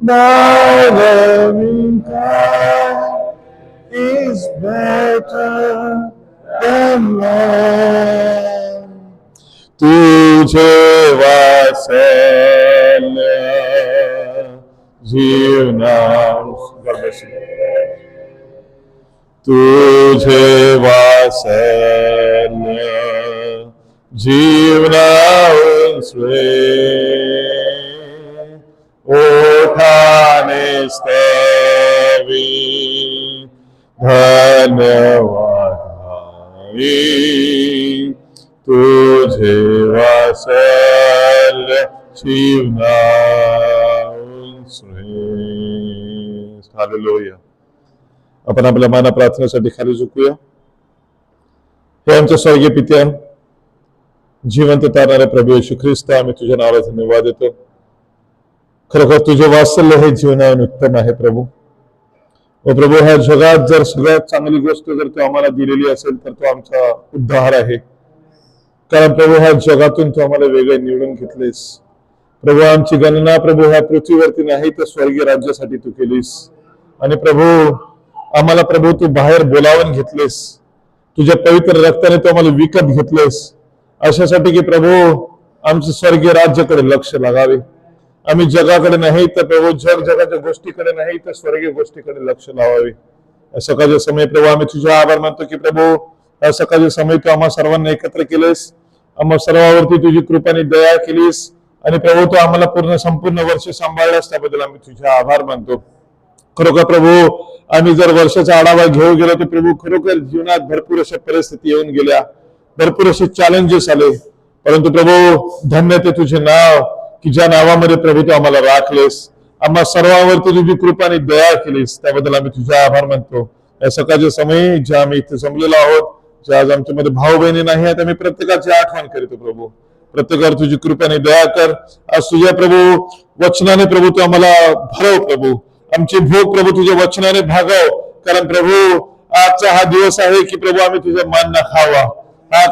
Thy loving kind is better than life. तुझे वात्सल्य जीवना तुझे वात्सल्य जीवनावरून ओठाने स्तवी धन्यवाद तुझे वात्सल्य जीवनावरून हालेलुया. आपण आपल्या माना प्रार्थनेसाठी खाली झुकूया. हे आमच्या स्वर्गीय पित्या, जिवंत तारणारे प्रभू येशू ख्रिस्त, आम्ही तुझ्या नावाला धन्यवाद देतो. खरोखर तुझे वात्सल्य हे जीवनावर उत्तम आहे प्रभू. व प्रभू, ह्या जगात जर सगळ्यात चांगली गोष्ट जर तू आम्हाला दिलेली असेल तर तो आमचा उद्धार आहे. कारण प्रभू, ह्या जगातून तू आम्हाला वेगळे निवडून घेतलेस प्रभू. आमची गणना प्रभू ह्या पृथ्वीवरती नाही तर स्वर्गीय राज्यासाठी तू केलीस. आणि प्रभू, आम्हाला प्रभू तू बाहेर बोलावून घेतलेस. तुझ्या पवित्र रक्ताने तू आम्हाला विकत घेतलेस अशासाठी की प्रभू आमच्या स्वर्गीय राज्याकडे लक्ष लागावे. आम्ही जगाकडे नाही तर प्रभू जगाच्या गोष्टीकडे नाही तर स्वर्गीय गोष्टीकडे लक्ष लावावे. या सकाळच्या समय प्रभू आम्ही तुझे आभार मानतो की प्रभू या सकाळच्या समय तू आम्हा सर्वांना एकत्र केलेस. आम्हा सर्वांवरती तुझी कृपाने दया केलीस. आणि प्रभू तू आम्हाला संपूर्ण वर्ष सांभाळल्यास त्याबद्दल आम्ही तुझे आभार मानतो. खरोखर प्रभू, आम्ही जर वर्षाचा आढावा घेऊन गेलो तर प्रभू खरोखर जीवनात भरपूर अशा परिस्थिती येऊन गेल्या, भरपूर असे चॅलेंजेस आले. परंतु प्रभू धन्य ते तुझे नाव की ज्या नावामध्ये प्रभू तू आम्हाला राखलेस. आम्हा सर्वांवरती तुझी कृपाने दया केलीस त्याबद्दल आम्ही तुझे आभार मानतो. या सकाळच्या समयी ज्या आम्ही इथे जमलेलो आहोत, ज्या आज आमच्यामध्ये भाऊ बहिणी नाही आहेत, आम्ही प्रत्येकाची आठवण करीतो प्रभू. प्रत्येकावर तुझी कृपाने दया कर. आज तुझ्या प्रभू वचनाने प्रभू तू आम्हाला भरव प्रभू. आमची भूक प्रभू तुझ्या वचनाने भागव. कारण प्रभू आजचा हा दिवस आहे की प्रभू आम्ही तुझ्या मानना खावा.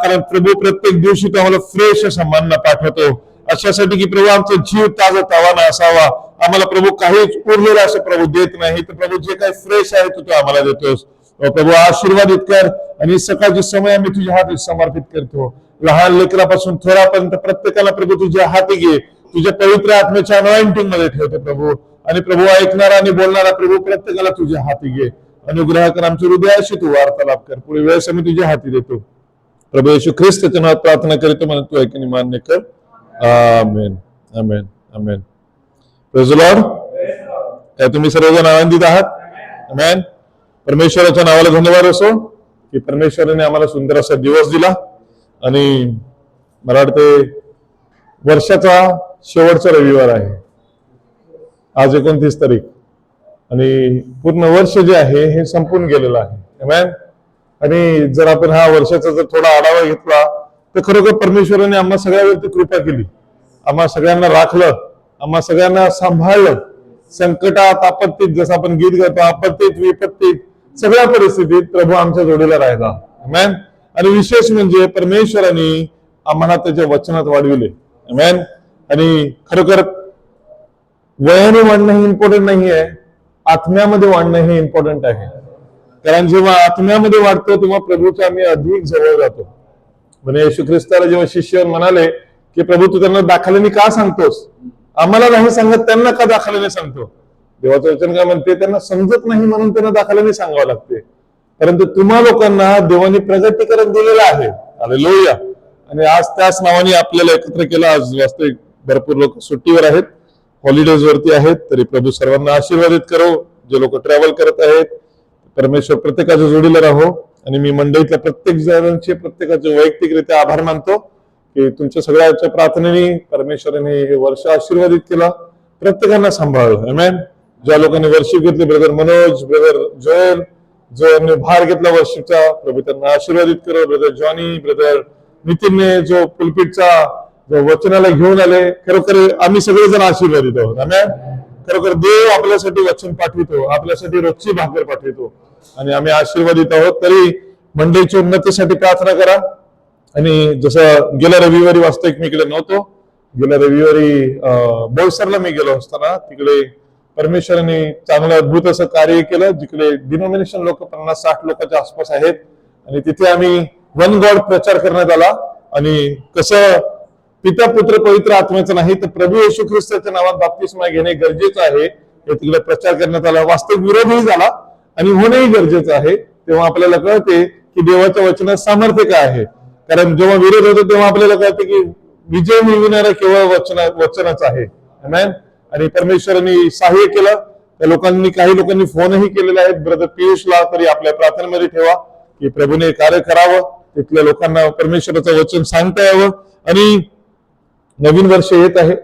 कारण प्रभू प्रत्येक दिवशी तू आम्हाला फ्रेश असा मानना पाठवतो अशासाठी की प्रभू आमचा जीव ताजा तवाना असावा. आम्हाला प्रभू काहीच उरलेलं असं प्रभू देत नाही तर प्रभू जे काही फ्रेश आहे तू आम्हाला देतोस. प्रभू आशीर्वादित कर. आणि सकाळचे समय आम्ही तुझ्या हाती समर्पित करतो. लहान लेकरापासून थोरापर्यंत प्रत्येकाला प्रभू तुझ्या हाती घे. तुझ्या पवित्र आत्म्याच्या अनॉइंटिंग मध्ये ठेवतो प्रभू. आणि प्रभू ऐकणारा आणि बोलणारा प्रभू प्रत्येकाला तुझ्या हाती घे. अनुग्रह कर. आमच्या हृदयाशी तू वार्तालाप कर. पुढे वेळेस आम्ही तुझ्या हाती देतो. प्रभू येशू ख्रिस्ताच्या नावात प्रार्थना करीतो म्हणून तू ऐकून मान्य कर. Amen amen amen. Praise the Lord. काय तुम्ही सर्वजण आनंदित आहात? आमेन. परमेश्वराच्या नावाला धन्यवाद असो की परमेश्वराने आम्हाला सुंदर असा दिवस दिला. आणि मला वाटते वर्षाचा शेवटचा रविवार आहे आज 29 तारीख. आणि पूर्ण वर्ष जे आहे हे संपून गेलेलं आहे. आमेन. आणि जर आपण हा वर्षाचा जर थोडा आढावा घेतला तर खरोखर परमेश्वराने आम्हा सगळ्यावरती कृपा केली. आम्हा सगळ्यांना राखलं, आम्हा सगळ्यांना सांभाळलं. संकटात, आपत्तीत, जसं आपण गीत गातो, आपत्तीत विपत्तीत सगळ्या परिस्थितीत प्रभू आमच्या जोडीला राहिला. आमेन. आणि विशेष म्हणजे परमेश्वराने आम्हाला त्याच्या वचनात वाढविले. आमेन. आणि खरोखर वयाने वाढणं हे इम्पॉर्टंट नाही आहे, आत्म्यामध्ये वाढणं हे इम्पॉर्टंट आहे. कारण जेव्हा आत्म्यामध्ये वाढतो तेव्हा प्रभूच्या आम्ही अधिक जवळ जातो. म्हणजे येशू ख्रिस्ताला जेव्हा शिष्य म्हणाले की प्रभू तू त्यांना दाखल्याने का सांगतोस, आम्हाला नाही सांगत त्यांना का दाखल्याने सांगतो. देवाचं वचन काय म्हणते, त्यांना समजत नाही म्हणून त्यांना दाखल्याने सांगावं लागते. परंतु तुम्हा लोकांना देवाने प्रगतीकरण दिलेलं आहे. हालेलुया. आणि आज त्याच नावाने आपल्याला एकत्र केलं. आज वास्तविक भरपूर लोक सुट्टीवर आहेत, हॉलिडेज वरती आहेत. तरी प्रभू सर्वांना आशीर्वादित करो. जे लोक ट्रॅव्हल करत आहेत परमेश्वर प्रत्येकाच्या जोडीला राहो. आणि मी मंडळीतल्या प्रत्येक जणांचे प्रत्येकाचे वैयक्तिकरित्या आभार मानतो की तुमच्या सगळ्याच्या प्रार्थनेने परमेश्वराने हे वर्ष आशीर्वादित केलं, प्रत्येकांना सांभाळलं. आमेन. ज्या लोकांनी वर्षिप घेतले, ब्रदर मनोज, ब्रदर जोएल, जो यांनी भार घेतला वर्षिपचा, प्रभू त्यांना आशीर्वादित करो. ब्रदर जॉनी, ब्रदर नितीनने जो पुलपिटचा जो वचनाला घेऊन आले, खरोखर आम्ही सगळेजण आशीर्वादित आहोत. आमेन. खरोखर देव आपल्यासाठी वचन पाठवितो, आपल्यासाठी रोजची भाकर पाठवितो आणि आम्ही आशीर्वादित आहोत. तरी मंडळीच्या उन्नतीसाठी प्रार्थना करा. आणि जसं गेल्या रविवारी वास्तविक मी इकडे नव्हतो, गेल्या रविवारी बोईसरला मी गेलो असताना तिकडे परमेश्वराने चांगलं अद्भुत असं कार्य केलं, जिकडे डिनॉमिनेशन लोक 50-60 लोकांच्या आसपास आहेत, आणि तिथे आम्ही वन गॉड प्रचार करण्यात आला. आणि कसं पिता पुत्र पवित्र आत्म्याचं नाही तर प्रभू येशू ख्रिस्ताच्या नावात बाप्तिस्मा घेणे गरजेचं आहे हे तिकडे प्रचार करण्यात आला. वास्तविक विरोधही झाला आणि होणंही गरजेचं आहे. तेव्हा आपल्याला कळते की देवाच्या वचनात सामर्थ्य काय आहे. कारण जेव्हा विरोध होतो तेव्हा आपल्याला कळते की विजय मिळविणारा केवळ वचनच आहे. आमेन. आणि परमेश्वरांनी सहाय्य केलं. त्या लोकांनी, काही लोकांनी फोनही केलेले आहेत ब्रदर पियुषला, तरी आपल्या प्रार्थनेमध्ये ठेवा की प्रभूने कार्य करावं, तिथल्या लोकांना परमेश्वराचं वचन सांगता यावं. आणि नवीन वर्ष येत आहे,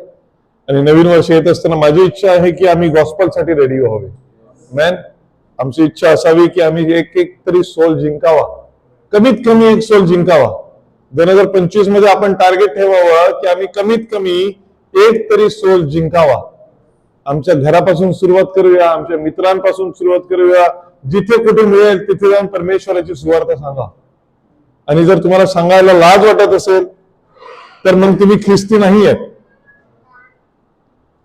आणि नवीन वर्ष येत असताना माझी इच्छा आहे की आम्ही गॉस्पलसाठी रेडी व्हावे. मॅन, आमची इच्छा असावी की आम्ही एक तरी सोल जिंकावा, कमीत कमी एक सोल जिंकावा. 2025 मध्ये आपण टार्गेट ठेवावं की आम्ही कमीत कमी एक तरी सोल जिंकावा. आमच्या घरापासून सुरुवात करूया, आमच्या मित्रांपासून सुरुवात करूया. जिथे कुठे मिळेल तिथे जाऊन परमेश्वराची सुवार्ता सांगा. आणि जर तुम्हाला सांगायला लाज वाटत असेल तर मग तुम्ही ख्रिस्ती नाही आहेत.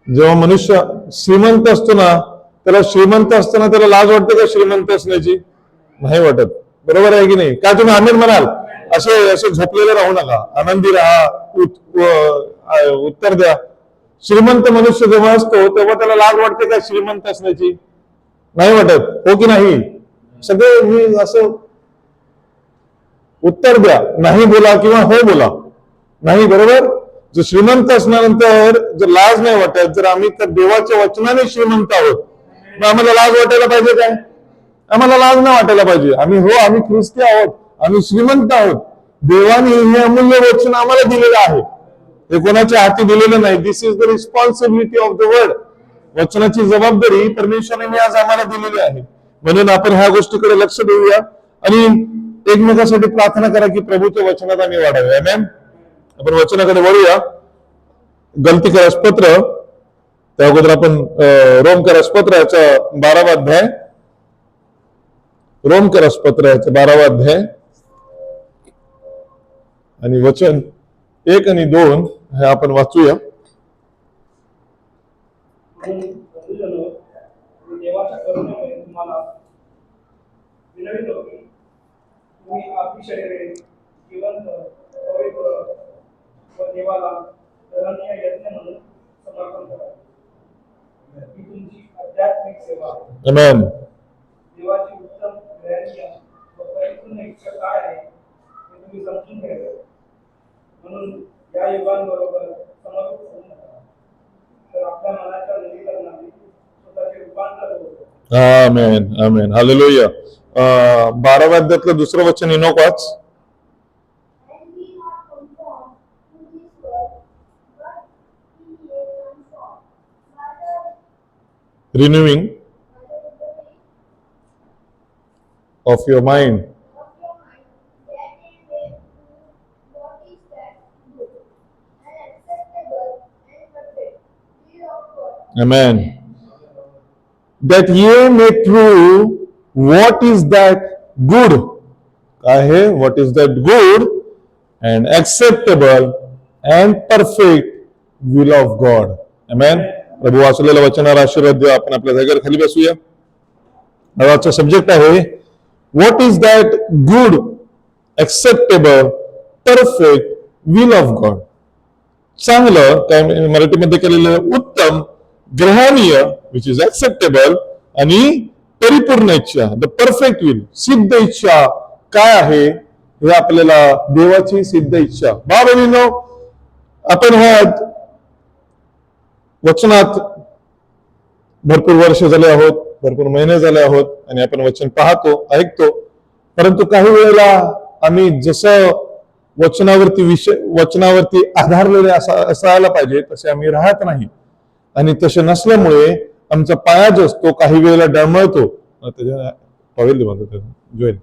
जेव्हा मनुष्य श्रीमंत असतो ना, त्याला श्रीमंत असताना त्याला लाज वाटते का श्रीमंत असण्याची? नाही वाटत. बरोबर आहे की नाही? का तुम्ही आमीन म्हणाल? असे झोपलेले राहू नका, आनंदी राहा, उत्तर द्या. श्रीमंत मनुष्य जेव्हा असतो तेव्हा त्याला लाज वाटते का श्रीमंत असण्याची? नाही वाटत. हो की नाही? सगळे मी असं उत्तर द्या, नाही बोला किंवा हो बोला. नाही, बरोबर? जर श्रीमंत असल्यानंतर जर लाज नाही वाटत, जर आम्ही तर देवाच्या वचनाने श्रीमंत आहोत, मग आम्हाला लाज वाटायला पाहिजे काय? आम्हाला लाज नाही वाटायला पाहिजे. आम्ही ख्रिस्ती आहोत, आम्ही श्रीमंत आहोत. देवाने हे अमूल्य वचन आम्हाला दिलेलं आहे, हे कोणाच्या हाती दिलेलं नाही. This is the responsibility of the word. वचनाची जबाबदारी परमेश्वराने आज आम्हाला दिलेली आहे. म्हणून आपण ह्या गोष्टीकडे लक्ष देऊया आणि एकमेकांसाठी प्रार्थना करा की प्रभूच्या वचनात आम्ही वाढावे. आमेन. आपण वचनाकडे वळूया. गलतीकारस पत्र, त्या अगोदर आपण रोमकारस पत्राचा 12वा अध्याय, रोमकारस पत्राचा 12वा अध्याय आणि वचन 1 आणि 2 हे आपण वाचूया. देवाच्या करुणेमुळे तुम्हाला विनवितो की तुम्ही आपली शरीरे जिवंत, पवित्र व देवाला धर्मीय यज्ञ म्हणून समर्पण करा. ही तुमची आध्यात्मिक सेवा आहे. आमेन. देवाची उत्तम, ग्रहणीय व परिपूर्ण इच्छा काय आहे हे तुम्ही समजून घ्यावे. म्हणून या युगांबरोबर समर्पित होऊ नका, तर आपल्या मनाच्या नवीकरणाने स्वतःचे रूपांतर होते. आमेन. आमेन. हालेलुया. 12व्या अध्यायातलं दुसरं वचन Enoch watch. Renewing of your mind. Amen. That ye may prove what is that good. काय आहे? What is that good and acceptable and perfect will of God. Amen. प्रभू वाचलेल्या वचनाला आशीर्वाद द्या. आपण आपल्या जागेवर खाली बसूया. आजचा सब्जेक्ट आहे what is that good, acceptable, perfect will of God. चांगलं, काय मराठीमध्ये केलेलं, उत्तम, ग्रहणीय, विच इज ऍक्सेप्टेबल, आणि परिपूर्ण इच्छा, द परफेक्ट विल, सिद्ध इच्छा काय आहे हे आपल्याला देवाची सिद्ध इच्छा. बाबा, आपण ह्या वचनात भरपूर वर्ष झाले आहोत, भरपूर महिने झाले आहोत, आणि आपण वचन पाहतो, ऐकतो. परंतु काही वेळेला आम्ही जसं वचनावरती आधारलेले असायला पाहिजे तसे आम्ही राहत नाही. आणि तसे नसल्यामुळे आमचा पाया जो असतो काही वेळेला डळमळतो. टॉवेल जोईल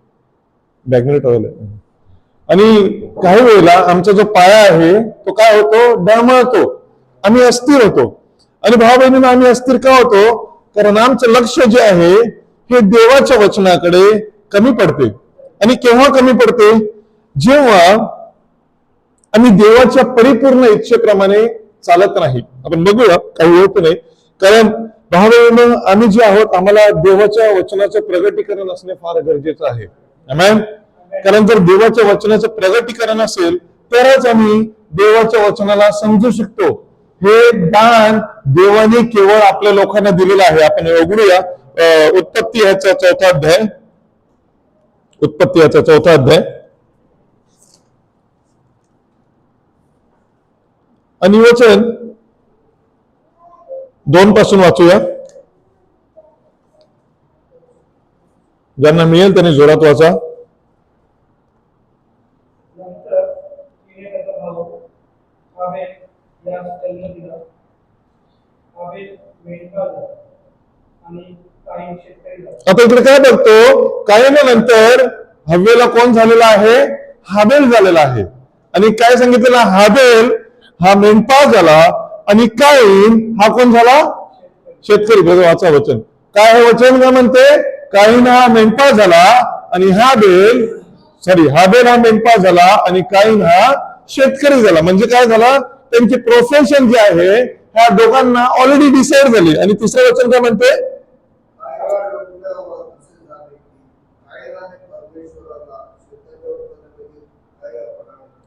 बॅगमध्ये टॉवेल आहे. आणि काही वेळेला आमचा जो पाया आहे तो काय होतो? डळमळतो. आम्ही अस्थिर होतो. आणि भाऊ बहिणींना आम्ही अस्थिर का होतो? कारण आमचं लक्ष जे आहे हे देवाच्या वचनाकडे कमी पडते. आणि केव्हा कमी पडते? जेव्हा आम्ही देवाच्या परिपूर्ण इच्छेप्रमाणे चालत नाही. आपण बघूया, काही होत नाही. कारण भावबंधूंनो, आम्ही जे आहोत आम्हाला देवाच्या वचनाचं प्रगटीकरण असणे फार गरजेचं आहे. आमेन. कारण जर देवाच्या वचनाचं प्रगटीकरण असेल तरच आम्ही देवाच्या वचनाला समजू शकतो. हे दान देवाने केवळ आपल्या लोकांना दिलेलं आहे. आपण उघडूया उत्पत्ती याचा 4था अध्याय. उत्पत्ती याचा 4था अध्याय आणि वचन 2 पासून वाचूया. ज्यांना मिळेल त्यांनी जोरात वाचा. नंतर तिने त्याचा भाऊ हाबेल यास जन्म दिला. हाबेल मेंढपाळ झाला आणि काईन शेतकरी झाला. आता इकडे काय बघतो, काईनानंतर हव्वेला कोण झालेला आहे? हाबेल झालेला आहे. आणि काय सांगितलेला? हाबेल हा मेंढपाळ झाला आणि काईन हा कोण झाला? शेतकरी. बघा वाचा वचन. काय हे वचन काय म्हणते? काईन हा मेंढपाळ झाला आणि हाबेल हा मेंढपाळ झाला आणि काईन हा शेतकरी झाला. म्हणजे काय झाला? त्यांचे प्रोफेशन जे आहे ह्या दोघांना ऑलरेडी डिसाईड झाले. आणि तिसरं वचन काय म्हणते?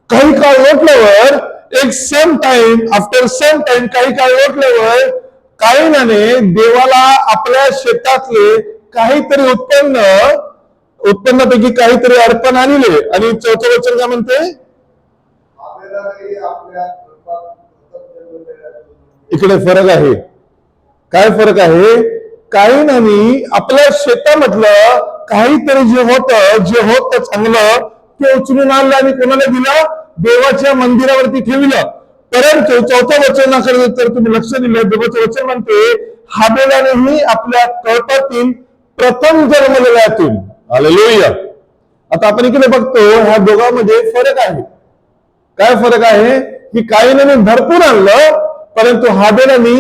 काही काळ ओटल्यावर आफ्टर सम टाइम काही काळ ओटल्यावर काईनाने देवाला आपल्या शेतातले काहीतरी उत्पन्नापैकी काहीतरी अर्पण आणले. आणि चौथं वचन काय म्हणते? इकडे फरक आहे. काय फरक आहे? काईनाने आपल्या शेतामधलं काहीतरी जे होतं चांगलं ते उचलून आणलं आणि कोणाला दिलं? देवाच्या मंदिरावरती ठेवलं. परंतु चौथ्या वचनाकडे जर तुम्ही लक्ष दिलं, देवाचं वचन म्हणते हाबेलानेही आपल्या कळपातील प्रथम जन्मलेल्यातून. हालेलुया. आता आपण इकडे बघतो ह्या दोघांमध्ये फरक आहे. काय फरक आहे? की काईनाने भरपूर आणलं परंतु हाबेलाने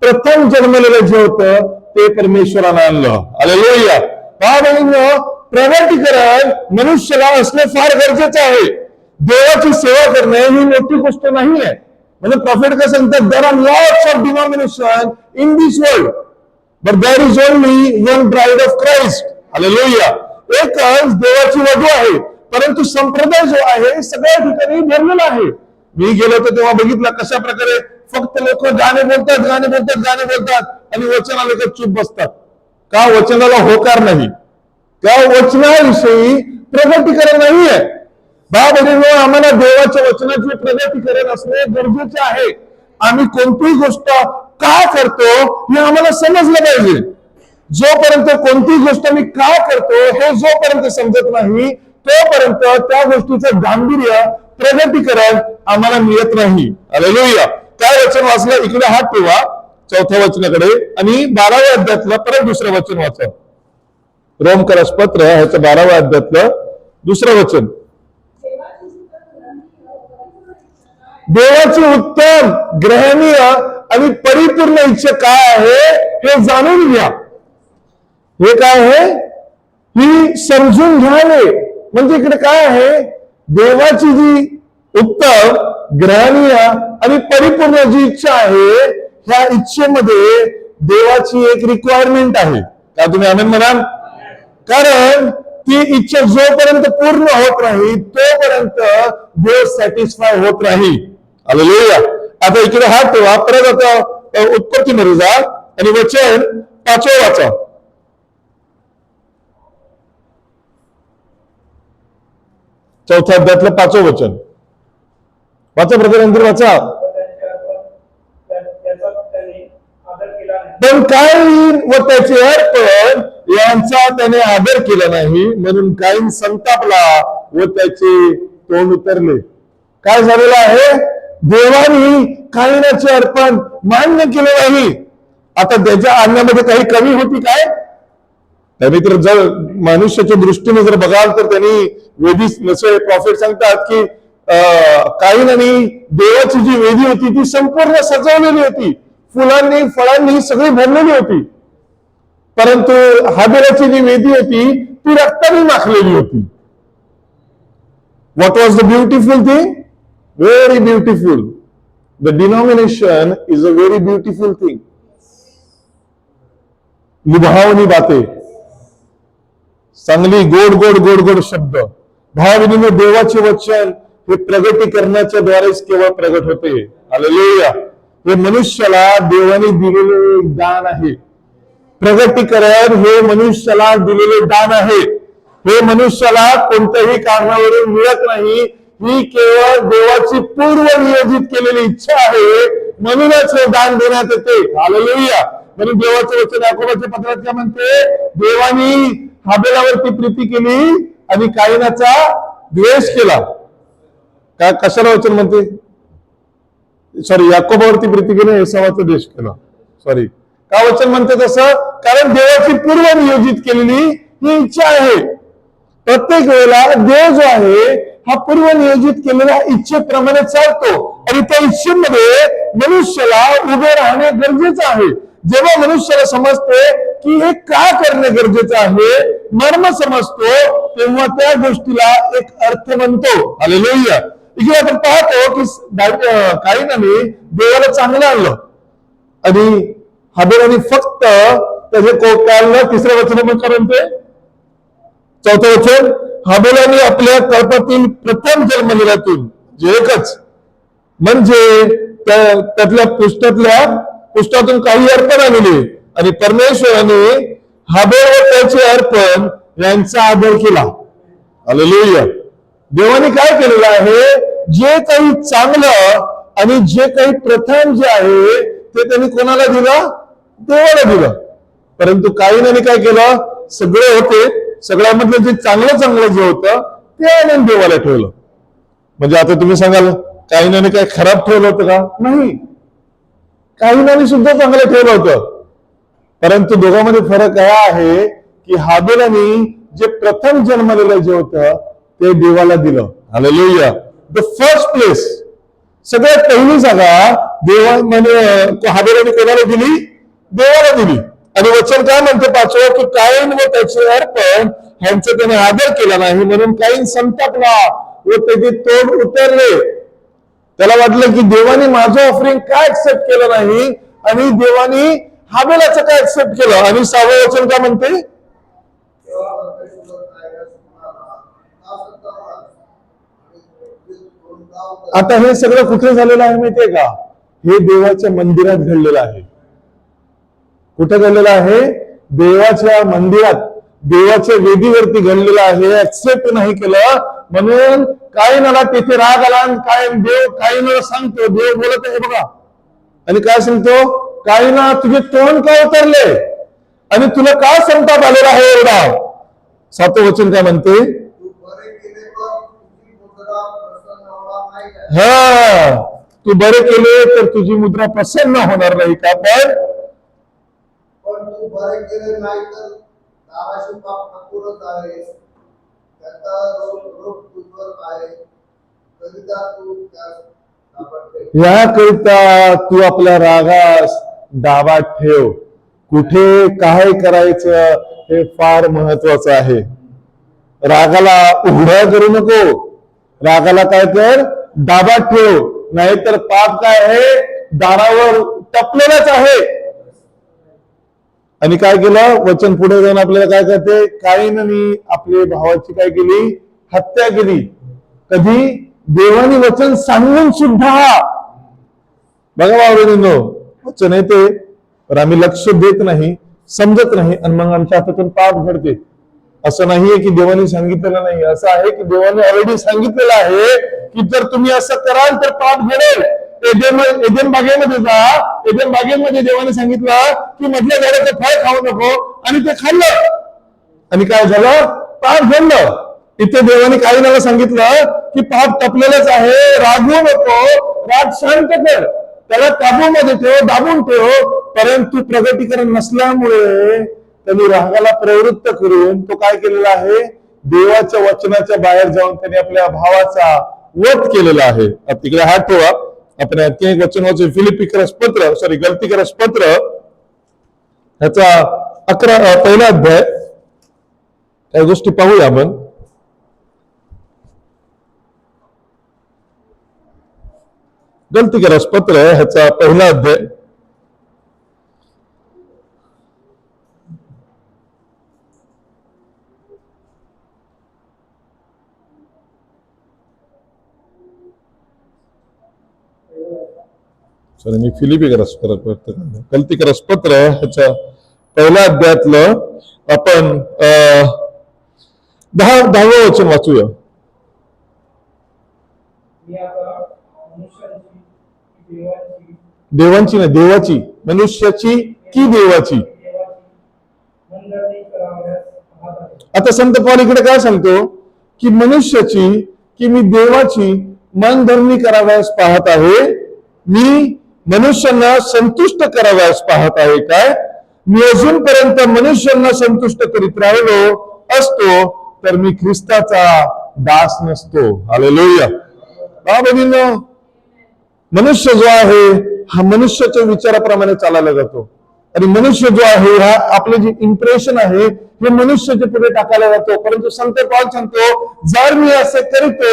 प्रथम जन्मलेलं जे होतं ते परमेश्वराने आणलं. हालेलुया. प्रगटीकरण मनुष्याला असणे फार गरजेचं आहे. देवाची सेवा करणे ही मोठी गोष्ट नाही आहे. म्हणजे प्रॉफिट काय सांगतात? There are lots of denomination in this world but there is only one bride of Christ. Hallelujah. एकच देवाची वधू आहे परंतु संप्रदाय जो आहे सगळ्या ठिकाणी भरलेला आहे. मी गेलो होतो तेव्हा बघितलं कशा प्रकारे फक्त लोक गाणे बोलतात आणि वचनाला का चूप बसतात. का? वचनाला होकार नाही. त्या वचनाविषयी प्रगटीकरण नाही आहे. भावबंधूंनो, आम्हाला देवाच्या वचनाचे प्रगटीकरण असणे गरजेचे आहे. आम्ही कोणतीही गोष्ट का करतो हे आम्हाला समजलं पाहिजे. जोपर्यंत कोणतीही गोष्ट मी का करतो हे जोपर्यंत समजत नाही तोपर्यंत त्या गोष्टीचं गांभीर्य प्रगटीकरण आम्हाला मिळत नाही. हालेलुया. काय वचन वाचलं? इकडे हात ठेवा 4थ्या वचनाकडे आणि 12व्या अध्यायातलं परत दुसरं वचन वाचा. रोमकरास पत्र ह्याचं 12व्या अध्यायातलं दुसरं वचन. देवाची उत्तम, ग्रहणीय आणि परिपूर्ण इच्छा काय आहे हे जाणून घ्या. हे काय आहे? ही समजून घ्यावे. म्हणजे इकडे काय आहे? देवाची जी उत्तम, ग्रहणीय आणि परिपूर्ण जी इच्छा आहे ह्या इच्छेमध्ये देवाची एक रिक्वायरमेंट आहे. का तुम्ही आमेन म्हणाल? कारण ती इच्छा जोपर्यंत पूर्ण होत नाही तोपर्यंत देव सॅटिस्फाय होत नाही. हालेलुया. आता इकडे हात ठेवा. परत आता उत्पत्तीमध्ये जा आणि वचन 5वं वाचा. 4थ्या अध्यायातलं 5वं वचन वाचा. प्रकारांतर वाचा. पण काईन व त्याचे अर्पण यांचा त्याने आदर केला नाही म्हणून काईन संतापला व त्याचे तोंड उतरले. काय झालेलं आहे? देवानी काईनाचे अर्पण मान्य केले नाही. आता त्याच्या आणण्यामध्ये काही कमी होती काय? त्यांनी तर जर मनुष्याच्या दृष्टीने जर बघाल तर त्यांनी वेदी प्रॉफिट सांगतात की काईनाने देवाची जी वेदी होती ती संपूर्ण सजवलेली होती. फुलांनी फळांनी सगळी भरलेली होती. परंतु हाबेलाची जी वेदी होती ती रक्ताने माखलेली होती. What was the beautiful thing? Very beautiful. The denomination is a very beautiful thing. What was the beautiful thing? Very beautiful. The denomination is a very beautiful thing. Very beautiful. The denomination is a very beautiful thing. Very beautiful. The denomination is a very beautiful thing. Very beautiful. The denomination is a very beautiful thing. Very beautiful. The denomination is a very beautiful thing. लुभावनी बाते, चांगली गोड गोड गोड गोड शब्द, भावनेने देवाचे वचन हे प्रगटीकरणाच्या द्वारेच केवळ प्रगट होते. हालेलुया. हे मनुष्याला देवाने दिलेले एक दान आहे. प्रगटीकरण हे मनुष्याला दिलेले दान आहे. हे मनुष्याला कोणत्याही कारणावरून मिळत नाही. ही केवळ देवाची पूर्व नियोजित केलेली इच्छा आहे, म्हणूनच हे दान देण्यात येते. हालेलुया. म्हणून देवाचं वचन याकोबाच्या पत्रात काय म्हणते, देवानी हाबेलावरती प्रीती केली आणि कायनाचा द्वेष केला. काय कशाला वचन म्हणते, सॉरी, याकोबावरती प्रीती केली, एसावाचा द्वेष केला. सॉरी, का वचन म्हणते तसं, कारण देवाची पूर्व नियोजित केलेली ही इच्छा आहे. प्रत्येक वेळेला देव जो आहे हा पूर्व नियोजित केलेल्या इच्छेप्रमाणे चालतो आणि त्या इच्छेमध्ये मनुष्याला उभे राहणे गरजेचं आहे. जेव्हा मनुष्याला समजते की हे का करणे गरजेचं आहे, मर्म समजतो, तेव्हा त्या गोष्टीला एक अर्थ बनतो. हालेलुया. इकडे आपण पाहतो की कायनाने देवाला चांगलं आणलं आणि हाबेलाने फक्त त्याचे कोकाला. तिसरं वचन पण कारण ते चौथं वचन, हाबेलाने आपल्या कल्पातील प्रथम जन्मलेल्यातून जे एकच म्हणजे त्यातल्या पुष्टातून काही अर्पण आणले आणि परमेश्वराने हाबेल व त्याचे अर्पण यांचा आदर केला. हालेलुया. देवाने काय केलेलं आहे, जे काही चांगलं आणि जे काही प्रथम जे आहे ते त्यांनी कोणाला दिलं, देवाला दिलं. परंतु कायनाने काय केलं, सगळे होते, सगळ्यामधलं जे चांगलं चांगलं जे होतं ते आणून देवाला ठेवलं. म्हणजे आता तुम्ही सांगाल कायनाने काय खराब ठेवलं होतं का, नाही, कायनाने सुद्धा चांगलं ठेवलं होतं. परंतु दोघांमध्ये फरक हा आहे की हाबेलाने जे प्रथम जन्मलेलं जे होतं ते देवाला दिलं. हालेलुया. द फर्स्ट प्लेस, सगळ्यात पहिली जागा देवा म्हणजे हाबेलाने कोणाला दिली, देवाला दिली. आणि वचन काय म्हणते पाचवं, की कायन व त्याचे अर्पण ह्यांचा त्याने आदर केला नाही, म्हणून कायन संतापला व त्याचे तोंड उतरले. त्याला वाटलं की देवाने माझं ऑफरिंग काय ऍक्सेप्ट केलं नाही आणि देवाने हाबेलाचं काय ऍक्सेप्ट केलं. आणि 6वं वचन काय म्हणते, आता हे सगळं कुठे झालेलं आहे माहितीये का, हे देवाच्या मंदिरात घडलेलं आहे. कुठे घडलेलं आहे, देवाच्या मंदिरात, देवाच्या वेदीवरती घडलेलं आहे. ऍक्सेप्ट नाही केलं म्हणून कायनाला तिथे राग आला आणि देव कायनाला सांगतो, देव बोलत आहे बघा, आणि काय सांगतो, कायना तुझे तोंड का उतरले आणि तुला काय संताप आलेला आहे एवढा. 7वं वचन काय म्हणते, हा, तू बरे केले तर तुझी मुद्रा प्रसन्न होणार नाही का, पण तू बरे केले नाही तर दाराशी पाप ठाकूरच आहे, त्याचा रोग तुझवर आहे, कधीदा तू त्यास दाबात ठेव. याकरिता तू आपल्या रागास दाबात ठेव. कुठे काय करायचं हे फार महत्वाचं आहे. रागाला उघडा करू नको, रागाला काय कर, दाबात ठेव, नाहीतर पाप काय आहे, दारावर टपलेलंच आहे. आणि काय केलं, वचन पुढे जाऊन आपल्याला काय करते, कायनाने आपल्या भावाची काय केली, हत्या केली. कधी, देवानी वचन सांगून सुद्धा. बघा बाबा, वचन येते तर आम्ही लक्ष देत नाही, समजत नाही आणि मग आमच्या हातातून पाप घडते. असं नाहीये की देवाने सांगितलेलं नाही, असं आहे की देवाने ऑलरेडी सांगितलेलं आहे की जर तुम्ही असं कराल तर पाप घडेल. एदेन बागेमध्ये जा, एदेन बागेमध्ये देवाने सांगितलं की मधल्या झाडाचं फळ खाऊ नको, आणि ते खाल्लं आणि काय झालं, पाप घडलं. इथे देवाने कायनाला सांगितलं की पाप टपलेलंच आहे, रागवू नको, राग शांत कर, त्याला काबूमध्ये ठेव, दाबून ठेव. परंतु प्रगटीकरण नसल्यामुळे त्यांनी रागाला प्रवृत्त करून तो काय केलेला आहे, देवाच्या वचनाच्या बाहेर जाऊन त्यांनी आपल्या भावाचा वध केलेला आहे. तिकडे हात ठेवा. आपण आणखी एक वचन वाचू, फिलिपिकरस पत्र, सॉरी गलतीकरस पत्र ह्याचा 11 अध्याय. काही गोष्टी पाहूया आपण. गलतीकरस पत्र ह्याचा 1 अध्याय सॉरी मी फिलिपिकरस कल्तिकरस पत्र ह्याच्या पहिल्या अध्यायातलं आपण 10वं वचन वाचूया. मी आता मनुष्याची की देवांची नाही, देवाची. मनुष्याची की देवाची. मनधरणी करावयास पाहत आहे. आता संत पौल इकडे काय सांगतो की मनुष्याची की मी देवाची मनधरणी करावयास पाहत आहे. मी मनुष्यांना संतुष्ट करावयास पाहत आहे. काय मी अजूनपर्यंत मनुष्यांना संतुष्ट करीत राहिलो असतो तर मी ख्रिस्ताचा दास नसतो. हालेलुया. बाबा, मनुष्य जो आहे हा मनुष्याच्या विचाराप्रमाणे चालायला जातो आणि मनुष्य जो आहे हा आपले जे इम्प्रेशन आहे हे मनुष्याच्या पुढे टाकायला जातो. परंतु संत पौल सांगतो जर मी असे करतो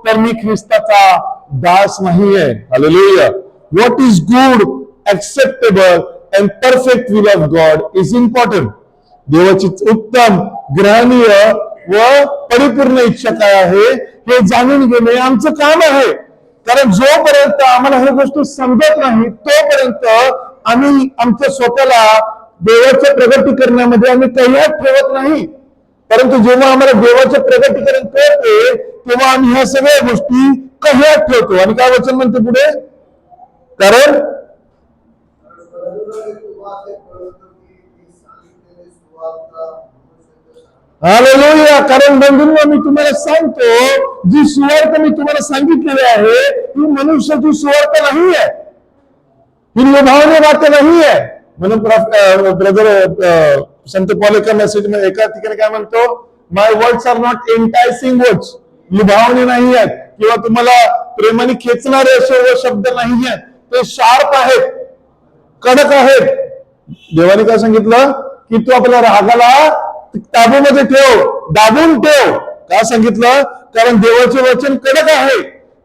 तर मी ख्रिस्ताचा दास नाहीये. Hallelujah. What is good, acceptable and perfect will of God is important. देवाची उत्तम, ग्रहणीय व परिपूर्ण इच्छा काय आहे हे जाणून घेणे आमचं काम आहे. कारण जोपर्यंत आम्हाला ही गोष्ट समजत नाही तोपर्यंत आम्ही आमच्या स्वतःला देवाच्या प्रगटीकरणामध्ये आम्ही तयार ठेवत नाही. परंतु जेव्हा आम्हाला देवाचे प्रगटीकरण कळते तेव्हा आम्ही ह्या सगळ्या गोष्टी कह्यात ठेवतो. आणि काय वचन म्हणते पुढे, कारण हालेलुया. कारण बंधूंनो मी तुम्हाला सांगतो जी सुवार्ता मी तुम्हाला सांगितलेली आहे ही मनुष्याची सुवार्ता नाही आहे, ही लोभावणी वाक्य नाही आहे. म्हणून ब्रदर संत पौल एका मेसेज मध्ये एका ठिकाणी काय म्हणतो, माय वर्ड्स आर नॉट एंटायसिंग वर्ड्स. लुभावणी नाही आहेत किंवा तुम्हाला प्रेमाने खेचणारे असे शब्द नाही आहेत. ते शार्प आहेत, कडक आहेत. देवाने काय सांगितलं की तू आपल्या रागाला ताबूमध्ये ठेव, दाबून ठेव. काय सांगितलं, कारण देवाचे वचन कडक आहे.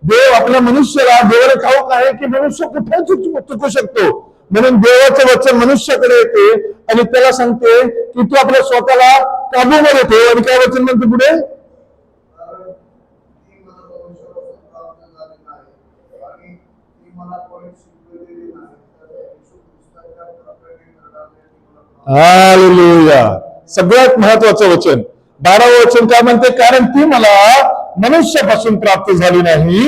देव आपल्या मनुष्याला देवाला ठाऊक आहे की मनुष्य कुठे चुकू शकतो. म्हणून देवाचं वचन मनुष्याकडे येते आणि त्याला सांगते की तू आपल्या स्वतःला काबूमध्ये ठेव. आणि काय वचन म्हणते पुढे, हालेलुया. सगळ्यात महत्वाचं वचन 12वं वचन काय म्हणते, कारण ती मला मनुष्यापासून प्राप्त झाली नाही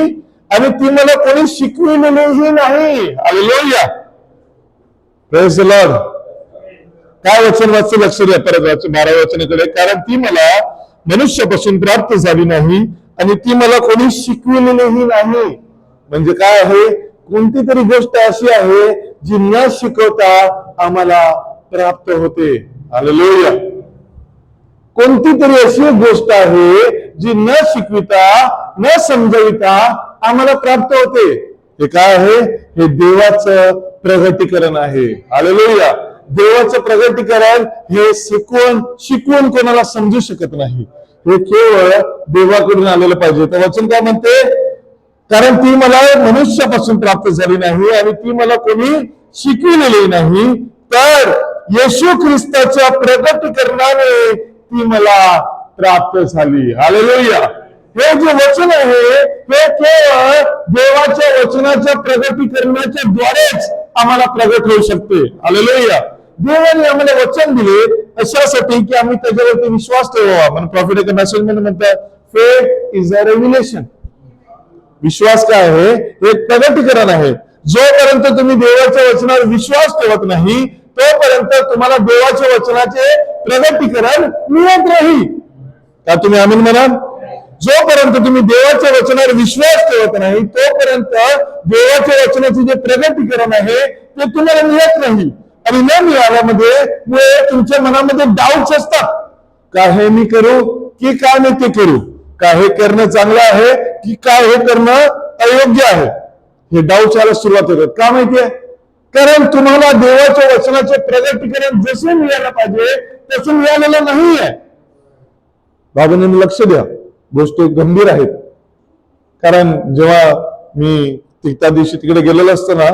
आणि ती मला कोणी शिकविलेलीही नाही. हालेलुया. Praise the Lord. काय वचन वाचतं, लक्ष द्या. परत 12व्या वचनाकडे, कारण ती मला मनुष्यापासून प्राप्त झाली नाही आणि ती मला कोणी शिकविलेलीही नाही. म्हणजे काय आहे, कोणती तरी गोष्ट अशी आहे जी न शिकवता आम्हाला प्राप्त होते. हालेलुया. कोणती तरी अशी गोष्ट आहे जी न शिकविता न समजविता आम्हाला प्राप्त होते. हे काय आहे, हे देवाचं प्रगटीकरण आहे. हालेलुया. देवाचं प्रगटीकरण हे शिकवून कोणाला समजू शकत नाही. हे केवळ देवाकडून आलेलं पाहिजे. तर वचन काय म्हणते, कारण ती मला मनुष्यापासून प्राप्त झाली नाही आणि ती मला कोणी शिकविलेली नाही, तर येशू ख्रिस्ताच्या प्रगटीकरणाने ती मला प्राप्त झाली. हालेलुया. हे जे वचन आहे हे केवळ देवाच्या वचनाच्या प्रगटीकरणाच्या द्वारेच आम्हाला प्रगट होऊ शकते. हालेलुया. देवाने आम्हाला वचन दिले अशासाठी की आम्ही त्याच्यावरती विश्वास ठेवावा. म्हणून प्रॉफिट एका मेसेज मध्ये म्हणतात, फेथ इज अ रेव्हिलेशन. विश्वास काय आहे, हे प्रगटीकरण आहे. जोपर्यंत तुम्ही देवाच्या वचनावर विश्वास ठेवत नाही तोपर्यंत तुम्हाला देवाच्या वचनाचे प्रगटीकरण मिळत नाही. का तुम्ही आमीन म्हणाल? जोपर्यंत तुम्ही देवाच्या वचनावर विश्वास ठेवत नाही तोपर्यंत देवाच्या वचनाचे जे प्रगटीकरण आहे ते तुम्हाला मिळत नाही. आणि न मिळाल्यामध्ये तुमच्या मनामध्ये डाऊट्स असतात, का हे मी करू की काय मी ते करू, का हे करणं चांगलं आहे की काय हे करणं अयोग्य आहे. हे डाऊट्स यायला सुरुवात होतात. का माहितीये, कारण तुम्हाला देवाच्या वचनाचे प्रगटीकरण जसे मिळायला पाहिजे तसं मिळालेलं नाहीये. बाबांनी लक्ष द्या, गोष्टी गंभीर आहेत. कारण जेव्हा मी त्या दिवशी तिकडे गेलेलो असताना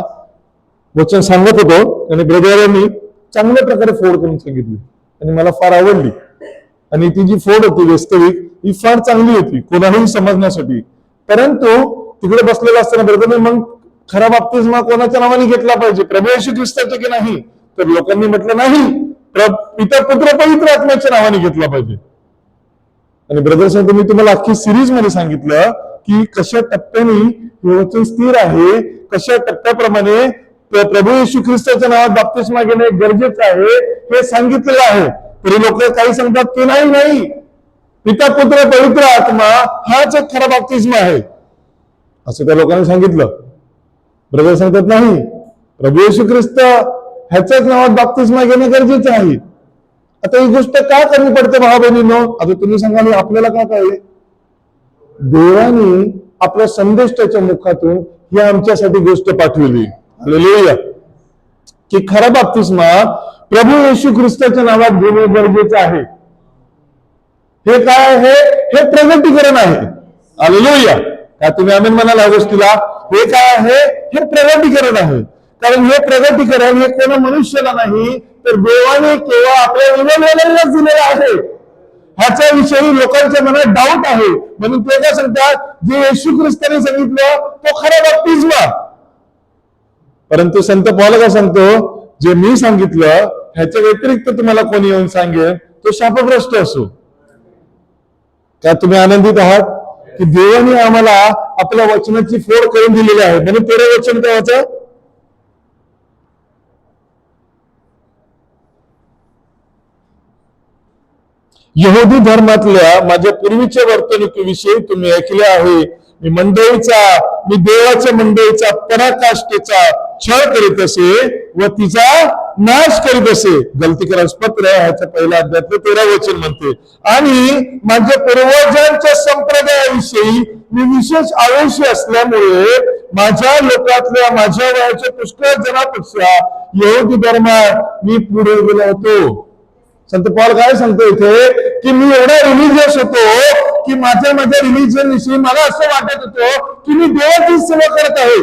वचन सांगत होतो आणि ब्रदरांनी चांगल्या प्रकारे फोड करून सांगितली आणि मला फार आवडली. आणि ती जी फोड होती वास्तविक ही फार चांगली होती कोणालाही समजण्यासाठी. परंतु तिकडे बसलेला असताना ब्रदरने मग खरा बाप्तिस्मा कोणाच्या नावाने घेतला पाहिजे, प्रभू येशू ख्रिस्ताच्या की नाही? तर लोकांनी म्हटलं नाही, पिता पुत्र पवित्र आत्म्याच्या नावाने घेतला पाहिजे. आणि ब्रदर सांगतो, मी तुम्हाला अख्खी सिरीज मध्ये सांगितलं की कशा टप्प्याने हे वचन स्थिर आहे, कशा टप्प्याप्रमाणे प्रभू येशू ख्रिस्ताच्या नावात बाप्तिस्मा घेणे गरजेचं आहे हे सांगितलेलं आहे. तरी लोक काही सांगतात की नाही, पिता पुत्र पवित्र आत्मा हाच एक खरा बाप्तिस्मा आहे, असं त्या लोकांनी सांगितलं. ब्रदर सांगतात नाही, प्रभू येशू ख्रिस्त ह्याच्याच नावात बाप्तिस्मा घेणं गरजेचं आहे. आता ही गोष्ट का करणी पडते भावा बहिणींनो? आता तुम्ही सांगा, आपल्याला का कळले? देवाने आपल्या संदेष्टाच्या मुखातून ही आमच्यासाठी गोष्ट पाठवली, हालेलुया, की खरा बाप्तिस्मा प्रभू येशू ख्रिस्ताच्या नावात घेणं गरजेचं आहे. हे काय आहे? हे प्रगटीकरण आहे. हालेलुया. काय तुम्ही आमेन म्हणाला या गोष्टीला? हे काय आहे? हे प्रगटीकरण आहे. कारण हे प्रगटीकरण हे कोणा मनुष्याला नाही, तर देवाने केवळ आपल्या इमानुएललाच दिलेलं आहे. ह्याच्या विषयी लोकांच्या मनात डाऊट आहे, म्हणून ते काय सांगतात, जे येशू ख्रिस्ताने सांगितलं तो खरा बाप्तिस्मा. परंतु संत पौल काय सांगतो, जे मी सांगितलं ह्याच्या व्यतिरिक्त तुम्हाला कोणी येऊन सांगेल तो शापग्रस्त असो. त्या तुम्ही आनंदित आहात की देवाने आम्हाला आपल्या वचनाची फोड करून दिलेली आहे. म्हणून तेरे वचन काय वाचा, यहुदी धर्मातल्या माझ्या पूर्वीच्या वर्तणुकीविषयी तुम्ही ऐकले आहे. मी देवाच्या मंडळीचा पराकाष्ठेचा छळ करीत असे व तिचा नाश करीत असे. गलतीकरास पत्र ह्याच्या पहिल्या अध्यायातलं 13 वचन म्हणते. आणि माझ्या पूर्वजांच्या संप्रदायाविषयी मी विशेष आवेशी असल्यामुळे माझ्या लोकातल्या माझ्या वयाच्या पुष्कळ जणांपेक्षा यहुदी धर्मात मी पुढे गेलो होतो. संत पौल काय सांगतो इथे, की मी एवढा रिलिजियस होतो की माझ्या रिलिजन विषयी मला असं वाटत होतं की मी देवाची सेवा करत आहे.